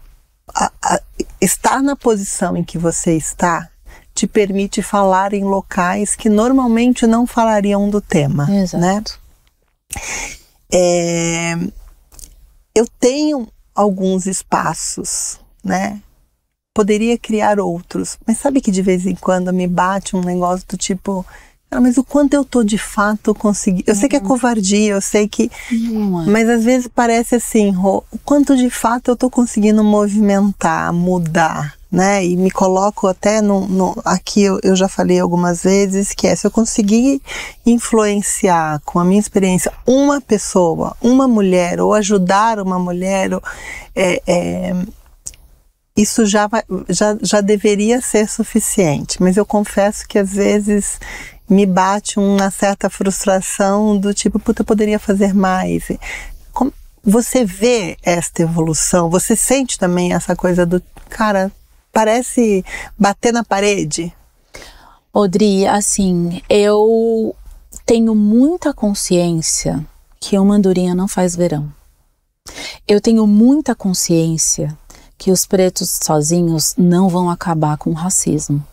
estar na posição em que você está, te permite falar em locais que normalmente não falariam do tema. Exato. Né? Eu tenho alguns espaços, né? Poderia criar outros, mas sabe que de vez em quando me bate um negócio do tipo, mas o quanto eu tô de fato conseguindo. Eu sei que é covardia, eu sei que... Mas às vezes parece assim, Rô, o quanto de fato eu tô conseguindo movimentar, mudar, né? E me coloco até aqui eu já falei algumas vezes que se eu conseguir influenciar com a minha experiência uma pessoa, uma mulher, ou ajudar uma mulher, isso já deveria ser suficiente. Mas eu confesso que às vezes me bate uma certa frustração do tipo, eu poderia fazer mais. Como você vê esta evolução? Você sente também essa coisa do, cara, parece bater na parede? Odri, assim, eu tenho muita consciência que uma andorinha não faz verão. Eu tenho muita consciência que os pretos sozinhos não vão acabar com o racismo,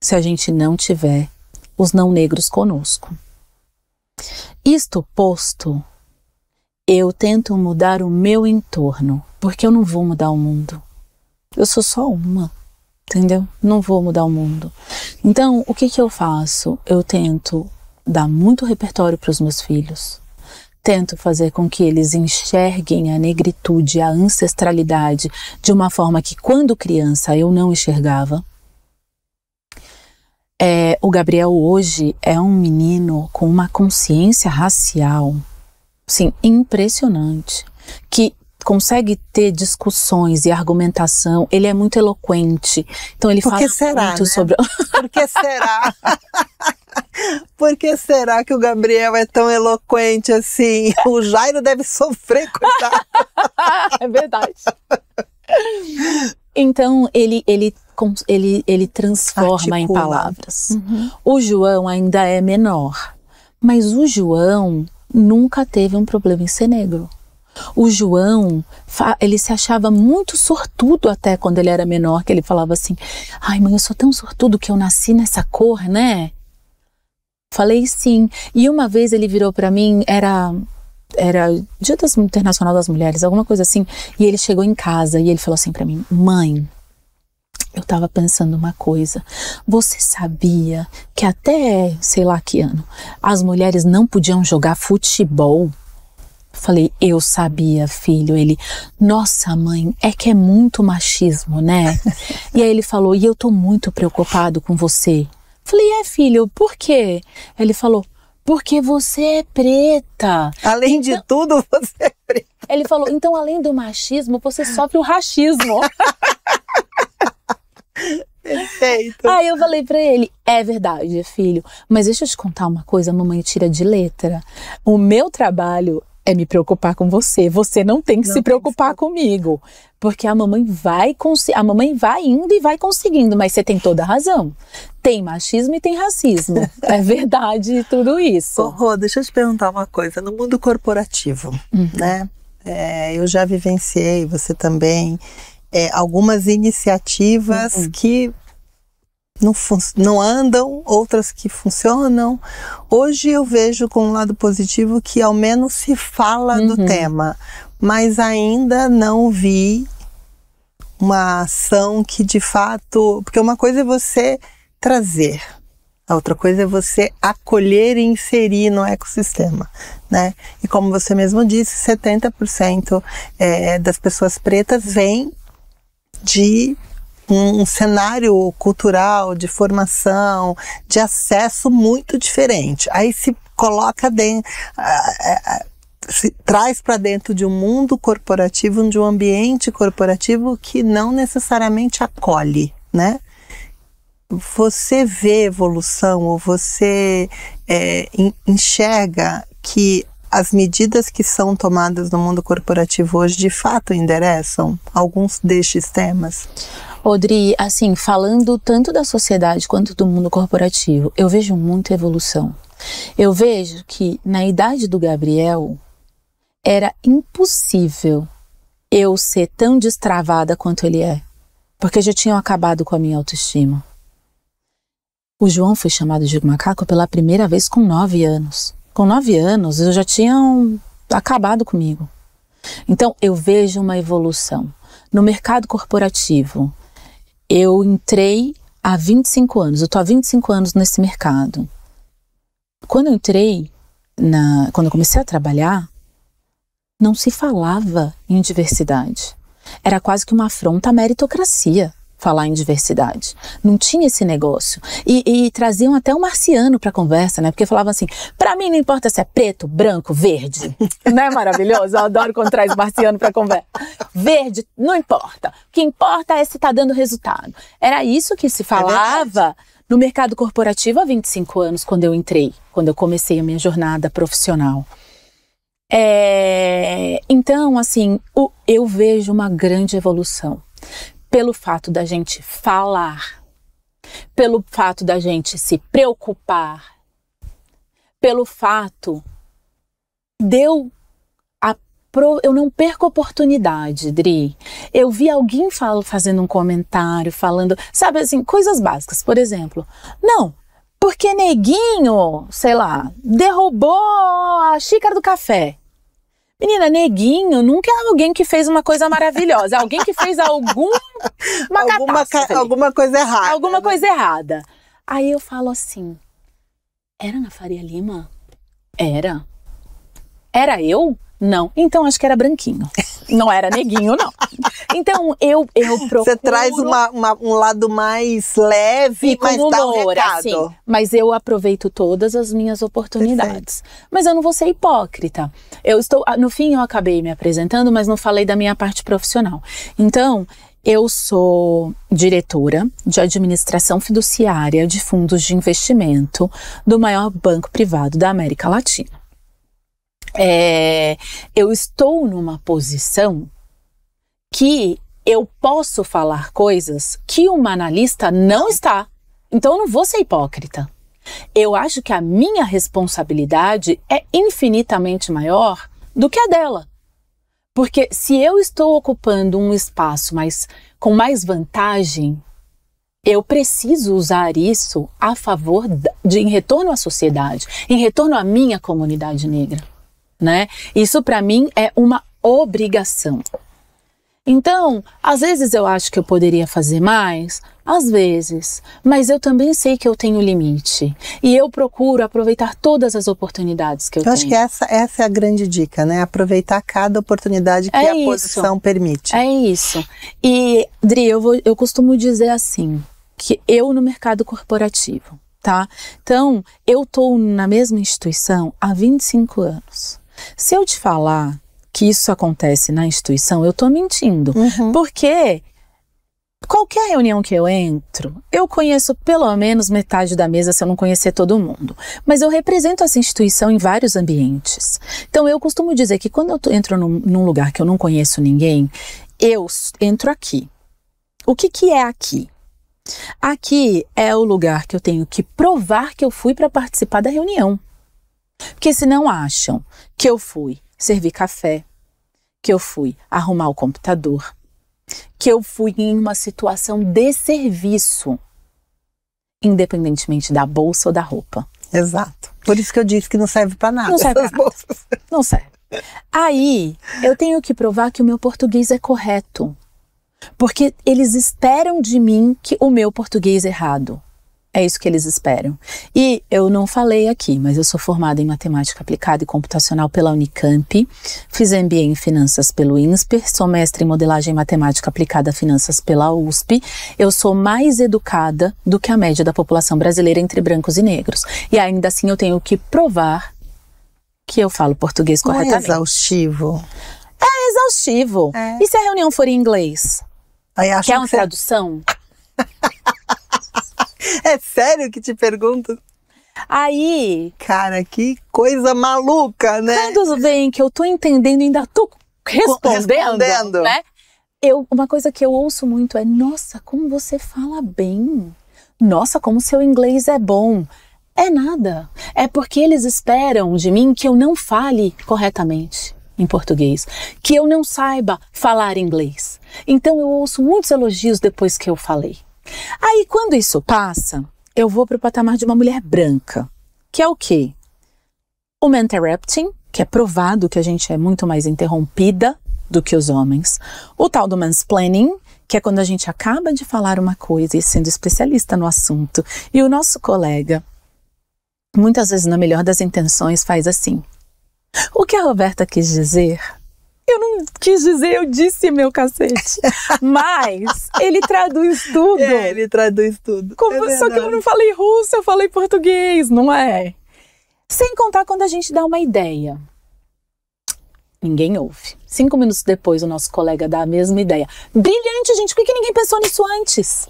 se a gente não tiver os não negros conosco. Isto posto, eu tento mudar o meu entorno, porque eu não vou mudar o mundo. Eu sou só uma, entendeu? Não vou mudar o mundo. Então, o que eu faço? Eu tento dar muito repertório para os meus filhos. Tento fazer com que eles enxerguem a negritude, a ancestralidade, de uma forma que quando criança eu não enxergava. O Gabriel hoje é um menino com uma consciência racial, assim, impressionante, que consegue ter discussões e argumentação. Ele é muito eloquente, então ele fala muito sobre... Por que será? Por que será que o Gabriel é tão eloquente assim? O Jairo deve sofrer, coitado. É verdade. Então, ele transforma em palavras. O João ainda é menor, mas o João nunca teve um problema em ser negro. O João, ele se achava muito sortudo até quando ele era menor, que ele falava assim, ai mãe, eu sou tão sortudo que eu nasci nessa cor, né? Falei sim. E uma vez ele virou pra mim, era Dia Internacional das Mulheres, alguma coisa assim, e ele chegou em casa e ele falou assim pra mim, mãe, eu tava pensando uma coisa, você sabia que até, sei lá que ano, as mulheres não podiam jogar futebol? Falei, eu sabia, filho. Ele, nossa mãe, é que é muito machismo, né? E aí ele falou, e eu tô muito preocupado com você. Falei, filho, por quê? Ele falou, porque você é preta. Além de tudo, você é preta. Ele falou, então além do machismo, você sofre o racismo. Perfeito. Aí eu falei pra ele, é verdade, filho, mas deixa eu te contar uma coisa, a mamãe tira de letra. O meu trabalho é me preocupar com você. Você não tem que se preocupar comigo. Porque a mamãe vai indo e vai conseguindo, mas você tem toda a razão. Tem machismo e tem racismo. É verdade tudo isso. Rô, deixa eu te perguntar uma coisa. No mundo corporativo, né? Eu já vivenciei, você também, algumas iniciativas que não andam, outras que funcionam. Hoje eu vejo com um lado positivo que ao menos se fala do tema, mas ainda não vi uma ação que de fato... Porque uma coisa é você trazer, a outra coisa é você acolher e inserir no ecossistema, né? E como você mesmo disse, 70% das pessoas pretas vêm de um cenário cultural, de formação, de acesso muito diferente. Aí se coloca dentro, se traz para dentro de um mundo corporativo, de um ambiente corporativo que não necessariamente acolhe, né? Você vê evolução, ou você enxerga que as medidas que são tomadas no mundo corporativo hoje de fato endereçam alguns destes temas? Odri, assim, falando tanto da sociedade quanto do mundo corporativo, eu vejo muita evolução. Eu vejo que na idade do Gabriel era impossível eu ser tão destravada quanto ele é, porque já tinham acabado com a minha autoestima. O João foi chamado de macaco pela primeira vez com 9 anos. Com 9 anos, eu já tinham acabado comigo. Então, eu vejo uma evolução. No mercado corporativo, eu entrei há 25 anos, eu estou há 25 anos nesse mercado. Quando eu entrei, quando eu comecei a trabalhar, não se falava em diversidade. Era quase que uma afronta à meritocracia falar em diversidade. Não tinha esse negócio. E traziam até um marciano para a conversa, né? Porque falavam assim, para mim não importa se é preto, branco, verde. Não é maravilhoso? Eu adoro quando traz marciano para a conversa. Verde, não importa. O que importa é se está dando resultado. Era isso que se falava no mercado corporativo há 25 anos, quando eu entrei, quando eu comecei a minha jornada profissional. Então, assim, eu vejo uma grande evolução. Pelo fato da gente falar, pelo fato da gente se preocupar, pelo fato de eu não perco oportunidade, Dri. Eu vi alguém fazendo um comentário, falando, sabe assim, coisas básicas. Por exemplo, não, porque neguinho, sei lá, derrubou a xícara do café. Menina, neguinho nunca é alguém que fez uma coisa maravilhosa. Alguém que fez alguma coisa errada. Alguma coisa errada. Aí eu falo assim, era na Faria Lima? Era. Era eu? Não. Então acho que era branquinho. Não era neguinho, não. Então eu procuro... Você traz um lado mais leve, mas dá um recado. Assim, mas eu aproveito todas as minhas oportunidades. Perfeito. Mas eu não vou ser hipócrita. No fim eu acabei me apresentando, mas não falei da minha parte profissional. Então, eu sou diretora de administração fiduciária de fundos de investimento do maior banco privado da América Latina. Eu estou numa posição que eu posso falar coisas que uma analista não está. Então eu não vou ser hipócrita. Eu acho que a minha responsabilidade é infinitamente maior do que a dela. Porque se eu estou ocupando um espaço com mais vantagem, eu preciso usar isso a favor em retorno à sociedade, em retorno à minha comunidade negra, né? Isso para mim é uma obrigação. Então, às vezes eu acho que eu poderia fazer mais, às vezes, mas eu também sei que eu tenho limite. E eu procuro aproveitar todas as oportunidades que eu tenho. Eu acho que essa é a grande dica, né? Aproveitar cada oportunidade que a posição permite. É isso. E, Dri, eu costumo dizer assim, que eu no mercado corporativo, tá? Então, eu tô na mesma instituição há 25 anos. Se eu te falar que isso acontece na instituição, eu tô mentindo. Porque qualquer reunião que eu entro, eu conheço pelo menos metade da mesa, se eu não conhecer todo mundo. Mas eu represento essa instituição em vários ambientes. Então eu costumo dizer que quando eu entro num lugar que eu não conheço ninguém, eu entro aqui. O que é aqui? Aqui é o lugar que eu tenho que provar que eu fui para participar da reunião. Porque se não acham que eu fui servir café, que eu fui arrumar o computador, que eu fui em uma situação de serviço, independentemente da bolsa ou da roupa. Exato. Por isso que eu disse que não serve para nada. Não serve para nada. Não serve. Aí, eu tenho que provar que o meu português é correto. Porque eles esperam de mim que o meu português é errado. É isso que eles esperam. E eu não falei aqui, mas eu sou formada em Matemática Aplicada e Computacional pela Unicamp, fiz MBA em Finanças pelo INSPER, sou mestre em Modelagem Matemática Aplicada a Finanças pela USP. Eu sou mais educada do que a média da população brasileira entre brancos e negros. E ainda assim eu tenho que provar que eu falo português corretamente. É exaustivo. É exaustivo. E se a reunião for em inglês? Quer uma tradução? É sério que te pergunto? Aí... Cara, que coisa maluca, né? Quando vem que eu tô entendendo e ainda tô respondendo, né? Uma coisa que eu ouço muito é: nossa, como você fala bem. Nossa, como seu inglês é bom. É nada. É porque eles esperam de mim que eu não fale corretamente em português, que eu não saiba falar inglês. Então eu ouço muitos elogios depois que eu falei. Aí quando isso passa, eu vou para o patamar de uma mulher branca, que é o quê? O interrupting, que é provado que a gente é muito mais interrompida do que os homens. O tal do mansplaining, que é quando a gente acaba de falar uma coisa e sendo especialista no assunto. E o nosso colega, muitas vezes na melhor das intenções, faz assim: o que a Roberta quis dizer? Eu não quis dizer, eu disse, meu cacete. Mas ele traduz tudo. Ele traduz tudo. Só que eu não falei russo, eu falei português, não é? Sem contar quando a gente dá uma ideia. Ninguém ouve. 5 minutos depois, o nosso colega dá a mesma ideia. Brilhante, gente, por que ninguém pensou nisso antes?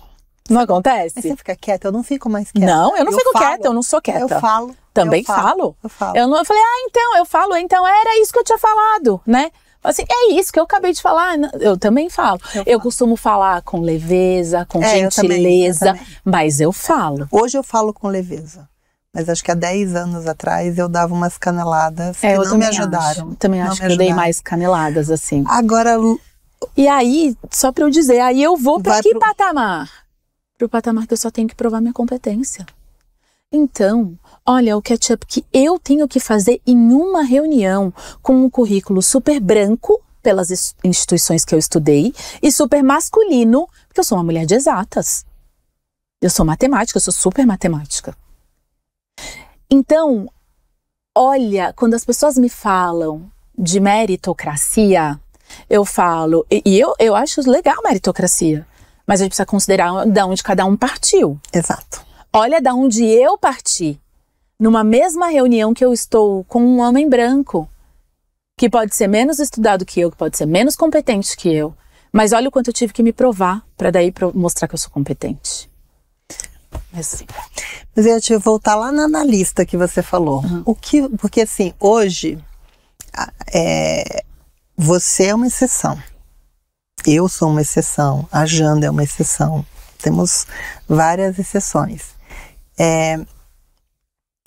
Não acontece? Mas você fica quieta, eu não fico mais quieta. Não, eu não fico quieta, eu não sou quieta. Eu falo. Também falo. Eu falo. Eu falei, então era isso que eu tinha falado, né? Assim, é isso que eu acabei de falar. Eu também falo. Eu costumo falar com leveza, com gentileza, eu também. Mas eu falo. Hoje eu falo com leveza. Mas acho que há 10 anos atrás eu dava umas caneladas que não me ajudaram. Também acho que eu dei mais caneladas, assim. Agora... E aí, só pra eu dizer, aí eu vou pra que patamar? Pro patamar que eu só tenho que provar minha competência. Então, olha o catch-up que eu tenho que fazer em uma reunião com um currículo super branco, pelas instituições que eu estudei, e super masculino, porque eu sou uma mulher de exatas. Eu sou matemática, eu sou super matemática. Então, olha, quando as pessoas me falam de meritocracia, eu falo, e eu acho legal meritocracia, mas a gente precisa considerar de onde cada um partiu. Exato. Olha da onde eu parti, numa mesma reunião que eu estou com um homem branco, que pode ser menos estudado que eu, que pode ser menos competente que eu, mas olha o quanto eu tive que me provar para daí mostrar que eu sou competente. Assim. Mas eu ia te voltar lá na analista que você falou. Porque assim, hoje você é uma exceção. Eu sou uma exceção, a Janda é uma exceção. Temos várias exceções.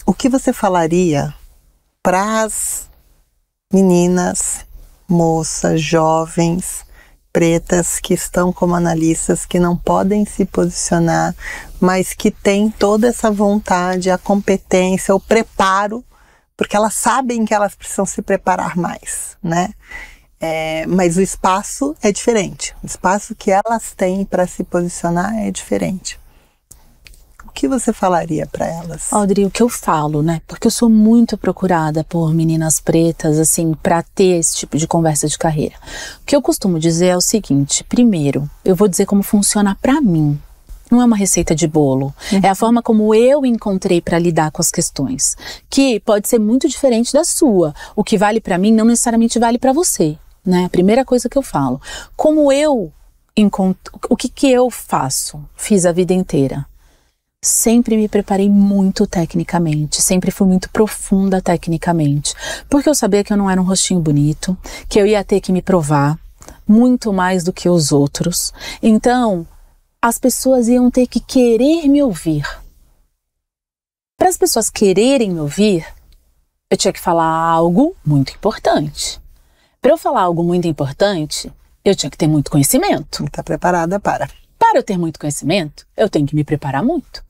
O que você falaria para as meninas, moças, jovens, pretas que estão como analistas, que não podem se posicionar, mas que têm toda essa vontade, a competência, o preparo, porque elas sabem que elas precisam se preparar mais, né? Mas o espaço é diferente. O espaço que elas têm para se posicionar é diferente. O que você falaria para elas? Audrey, o que eu falo, né? Porque eu sou muito procurada por meninas pretas, assim, para ter esse tipo de conversa de carreira. O que eu costumo dizer é o seguinte: primeiro, eu vou dizer como funciona para mim. Não é uma receita de bolo. É a forma como eu encontrei para lidar com as questões, que pode ser muito diferente da sua. O que vale para mim não necessariamente vale para você, né? A primeira coisa que eu falo. Como eu encontro, o que eu faço? Fiz a vida inteira. Sempre me preparei muito tecnicamente, sempre fui muito profunda tecnicamente, porque eu sabia que eu não era um rostinho bonito, que eu ia ter que me provar muito mais do que os outros. Então, as pessoas iam ter que querer me ouvir. Para as pessoas quererem me ouvir, eu tinha que falar algo muito importante. Para eu falar algo muito importante, eu tinha que ter muito conhecimento. Está preparada para? Para eu ter muito conhecimento, eu tenho que me preparar muito.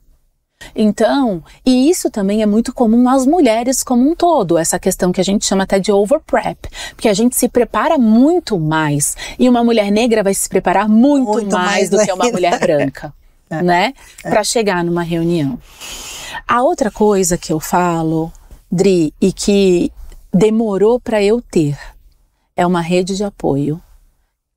Então, e isso também é muito comum às mulheres como um todo, essa questão que a gente chama até de overprep, porque a gente se prepara muito mais, e uma mulher negra vai se preparar muito mais do que uma mulher branca, né? Para chegar numa reunião. A outra coisa que eu falo, Dri, e que demorou para eu ter, é uma rede de apoio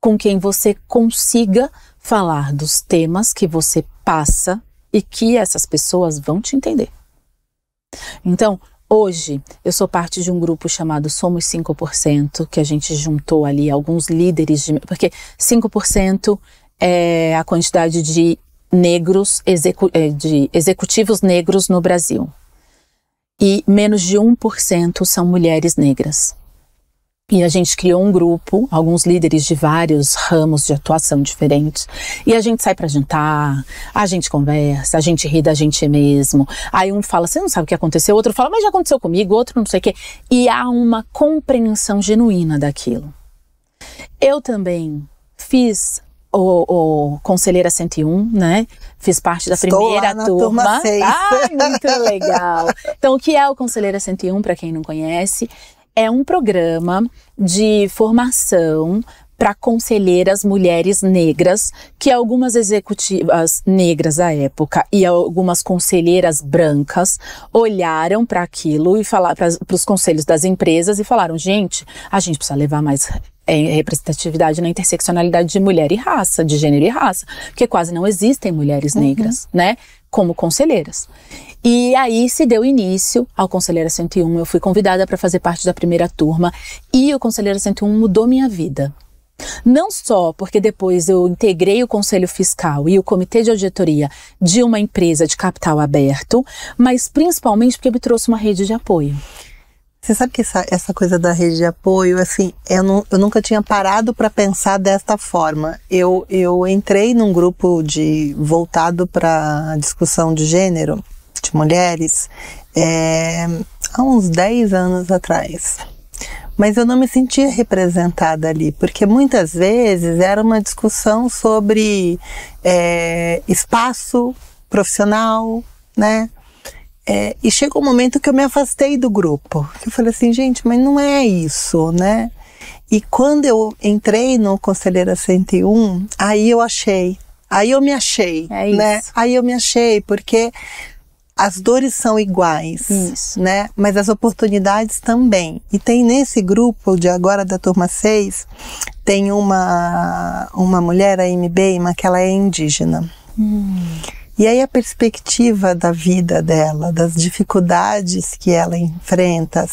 com quem você consiga falar dos temas que você passa e que essas pessoas vão te entender. Então, hoje, eu sou parte de um grupo chamado Somos 5%, que a gente juntou ali alguns líderes, porque 5% é a quantidade de negros, de executivos negros no Brasil. E menos de 1% são mulheres negras. E a gente criou um grupo, alguns líderes de vários ramos de atuação diferentes. E a gente sai pra jantar, a gente conversa, a gente ri da gente mesmo. Aí um fala, você não sabe o que aconteceu? O outro fala, mas já aconteceu comigo, outro não sei o quê. E há uma compreensão genuína daquilo. Eu também fiz o Conselheira 101, né? Fiz parte da primeira turma. 6. Ai, muito legal. Então, o que é o Conselheira 101, para quem não conhece? É um programa de formação para conselheiras mulheres negras, que algumas executivas negras à época e algumas conselheiras brancas olharam para aquilo e falaram para os conselhos das empresas e falaram, gente, a gente precisa levar mais representatividade na interseccionalidade de mulher e raça, de gênero e raça, porque quase não existem mulheres negras, né, como conselheiras. E aí se deu início ao Conselheira 101, eu fui convidada para fazer parte da primeira turma e o Conselheira 101 mudou minha vida. Não só porque depois eu integrei o Conselho Fiscal e o Comitê de Auditoria de uma empresa de capital aberto, mas principalmente porque me trouxe uma rede de apoio. Você sabe que essa coisa da rede de apoio, assim, eu nunca tinha parado para pensar desta forma. Eu entrei num grupo voltado para discussão de gênero, de mulheres, há uns 10 anos atrás. Mas eu não me sentia representada ali, porque muitas vezes era uma discussão sobre espaço profissional, né? E chegou um momento que eu me afastei do grupo. Eu falei assim, gente, mas não é isso, né? E quando eu entrei no Conselheira 101, aí eu me achei, né? Aí eu me achei, porque as dores são iguais, né? Mas as oportunidades também. E tem nesse grupo de agora da turma 6, tem uma mulher, a Amy Beyman, que ela é indígena. E aí a perspectiva da vida dela, das dificuldades que ela enfrenta,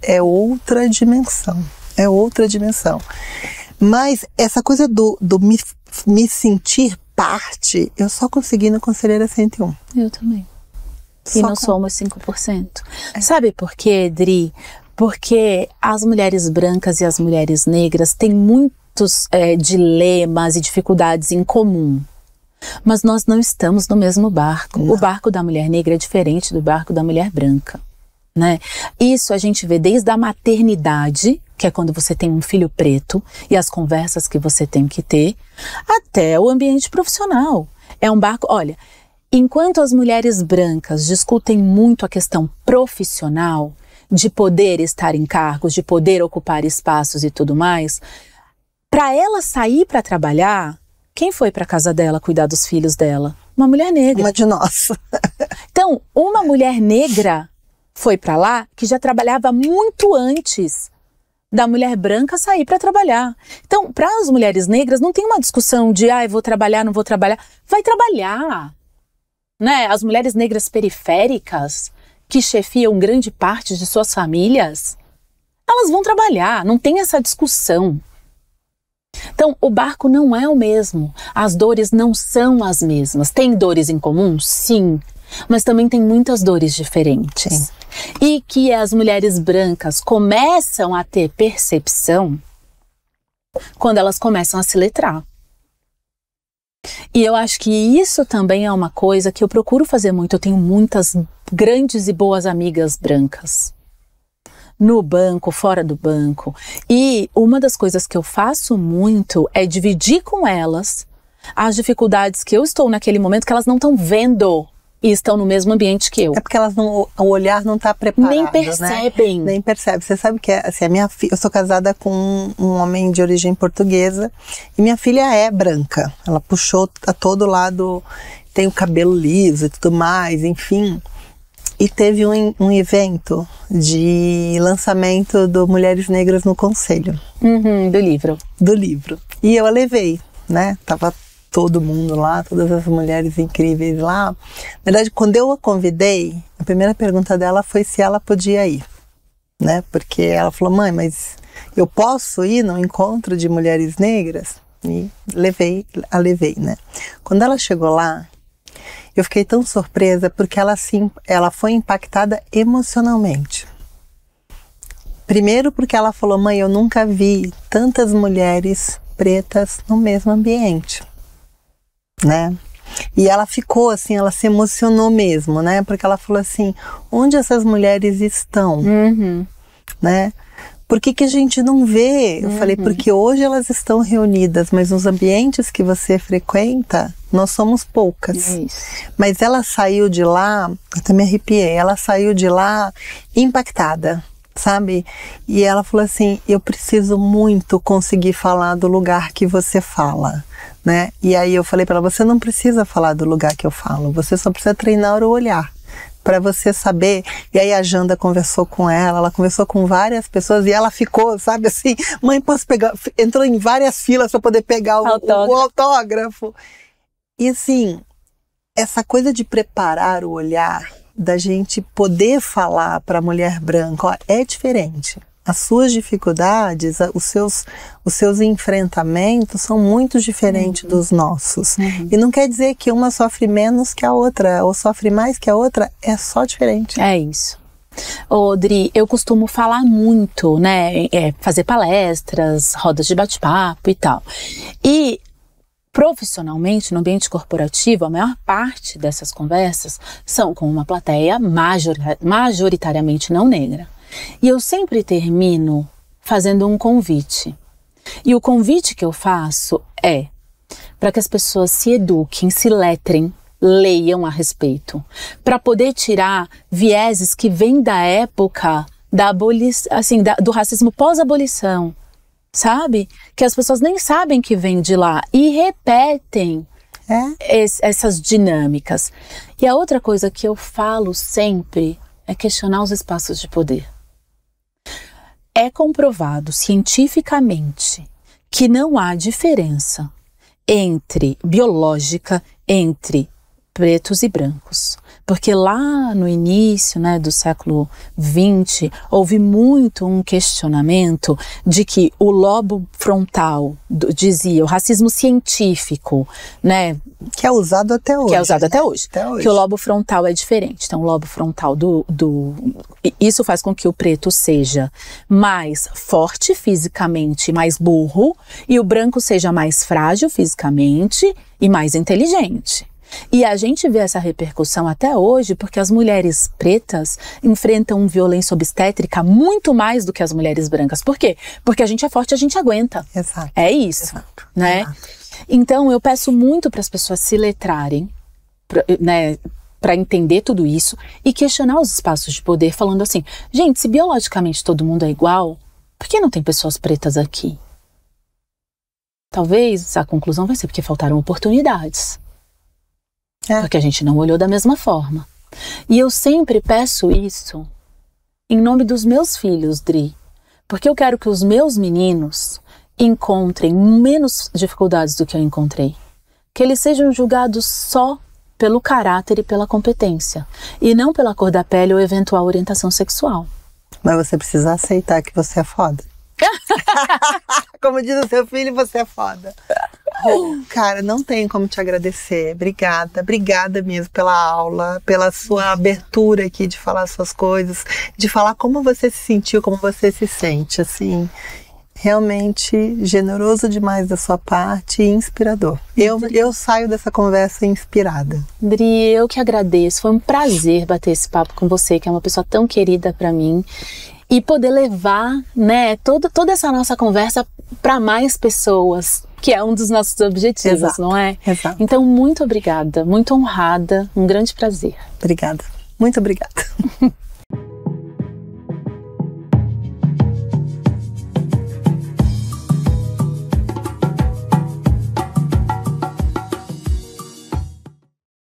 é outra dimensão. É outra dimensão. Mas essa coisa do me sentir parte, eu só consegui no Conselheira 101. Eu também. E nós somos 5%. Sabe por quê, Dri? Porque as mulheres brancas e as mulheres negras têm muito certos dilemas e dificuldades em comum. Mas nós não estamos no mesmo barco. Não. O barco da mulher negra é diferente do barco da mulher branca, né? Isso a gente vê desde a maternidade, que é quando você tem um filho preto, e as conversas que você tem que ter, até o ambiente profissional. É um barco, olha, enquanto as mulheres brancas discutem muito a questão profissional, de poder estar em cargos, de poder ocupar espaços e tudo mais, para ela sair para trabalhar, quem foi para casa dela cuidar dos filhos dela? Uma mulher negra. Uma de nós. Então, uma mulher negra foi para lá que já trabalhava muito antes da mulher branca sair para trabalhar. Então, para as mulheres negras, não tem uma discussão de vou trabalhar, não vou trabalhar. Vai trabalhar, né? As mulheres negras periféricas, que chefiam grande parte de suas famílias, elas vão trabalhar, não tem essa discussão. Então, o barco não é o mesmo, as dores não são as mesmas. Tem dores em comum? Sim, mas também tem muitas dores diferentes. Sim. E que as mulheres brancas começam a ter percepção quando elas começam a se letrar. E eu acho que isso também é uma coisa que eu procuro fazer muito. Eu tenho muitas grandes e boas amigas brancas. No banco, fora do banco. E uma das coisas que eu faço muito é dividir com elas as dificuldades que eu estou naquele momento, que elas não estão vendo e estão no mesmo ambiente que eu. É porque elas não, o olhar não está preparado, nem percebem. Né? Nem percebe. Você sabe que assim, a minha eu sou casada com um homem de origem portuguesa e minha filha é branca. Ela puxou a todo lado, tem o cabelo liso e tudo mais, enfim. E teve um evento de lançamento do Mulheres Negras no Conselho. Do livro. Do livro. E eu a levei, né? Tava todo mundo lá, todas as mulheres incríveis lá. Na verdade, quando eu a convidei, a primeira pergunta dela foi se ela podia ir, né? Porque ela falou, mãe, mas eu posso ir no encontro de mulheres negras? E a levei, né? Quando ela chegou lá, eu fiquei tão surpresa porque ela foi impactada emocionalmente. Primeiro porque ela falou, mãe, eu nunca vi tantas mulheres pretas no mesmo ambiente, né? E ela ficou assim, ela se emocionou mesmo, né? Porque ela falou assim, onde essas mulheres estão, né? Por que a gente não vê? Eu falei, porque hoje elas estão reunidas, mas nos ambientes que você frequenta, nós somos poucas. Isso. Mas ela saiu de lá, eu até me arrepiei, ela saiu de lá impactada, sabe? E ela falou assim, eu preciso muito conseguir falar do lugar que você fala, né? E aí eu falei para ela, você não precisa falar do lugar que eu falo, você só precisa treinar o olhar. Para você saber, e aí a Janda conversou com ela conversou com várias pessoas e ela ficou, sabe assim, mãe, posso pegar? Entrou em várias filas para poder pegar o autógrafo. E assim, essa coisa de preparar o olhar, da gente poder falar para a mulher branca, ó, é diferente. As suas dificuldades, os seus enfrentamentos são muito diferentes dos nossos. E não quer dizer que uma sofre menos que a outra, ou sofre mais que a outra, é só diferente. É isso. Odri, eu costumo falar muito, né, fazer palestras, rodas de bate-papo e tal. E profissionalmente, no ambiente corporativo, a maior parte dessas conversas são com uma plateia majoritariamente não negra. E eu sempre termino fazendo um convite. E o convite que eu faço é para que as pessoas se eduquem, se letrem, leiam a respeito, para poder tirar vieses que vêm da época da do racismo pós-abolição, sabe? Que as pessoas nem sabem que vem de lá e repetem essas dinâmicas. E a outra coisa que eu falo sempre é questionar os espaços de poder. É comprovado cientificamente que não há diferença biológica entre pretos e brancos. Porque lá no início, né, do século XX, houve muito um questionamento de que o lobo frontal, dizia, o racismo científico, né? Que é usado até hoje. Que é usado até hoje. Até hoje. Que o lobo frontal é diferente. Então, o lobo frontal isso faz com que o preto seja mais forte fisicamente, mais burro, e o branco seja mais frágil fisicamente e mais inteligente. E a gente vê essa repercussão até hoje porque as mulheres pretas enfrentam violência obstétrica muito mais do que as mulheres brancas. Por quê? Porque a gente é forte, a gente aguenta. Exato. É isso, Exato. né? Exato. Então, eu peço muito para as pessoas se letrarem, né, para entender tudo isso e questionar os espaços de poder, falando assim, gente, se biologicamente todo mundo é igual, por que não tem pessoas pretas aqui? Talvez a conclusão vai ser porque faltaram oportunidades. Porque a gente não olhou da mesma forma. E eu sempre peço isso em nome dos meus filhos, Dri, porque eu quero que os meus meninos encontrem menos dificuldades do que eu encontrei. Que eles sejam julgados só pelo caráter e pela competência, e não pela cor da pele ou eventual orientação sexual. Mas você precisa aceitar que você é foda. Como diz o seu filho, você é foda. Cara, não tenho como te agradecer. Obrigada mesmo pela aula, pela sua abertura aqui de falar suas coisas, de falar como você se sentiu, como você se sente, assim. Realmente generoso demais da sua parte e inspirador. Eu saio dessa conversa inspirada. Dri, eu que agradeço. Foi um prazer bater esse papo com você, que é uma pessoa tão querida pra mim. E poder levar, né, toda essa nossa conversa para mais pessoas, que é um dos nossos objetivos, Exato, não é? Exato. Então, muito obrigada, muito honrada, um grande prazer. Obrigada. Muito obrigada.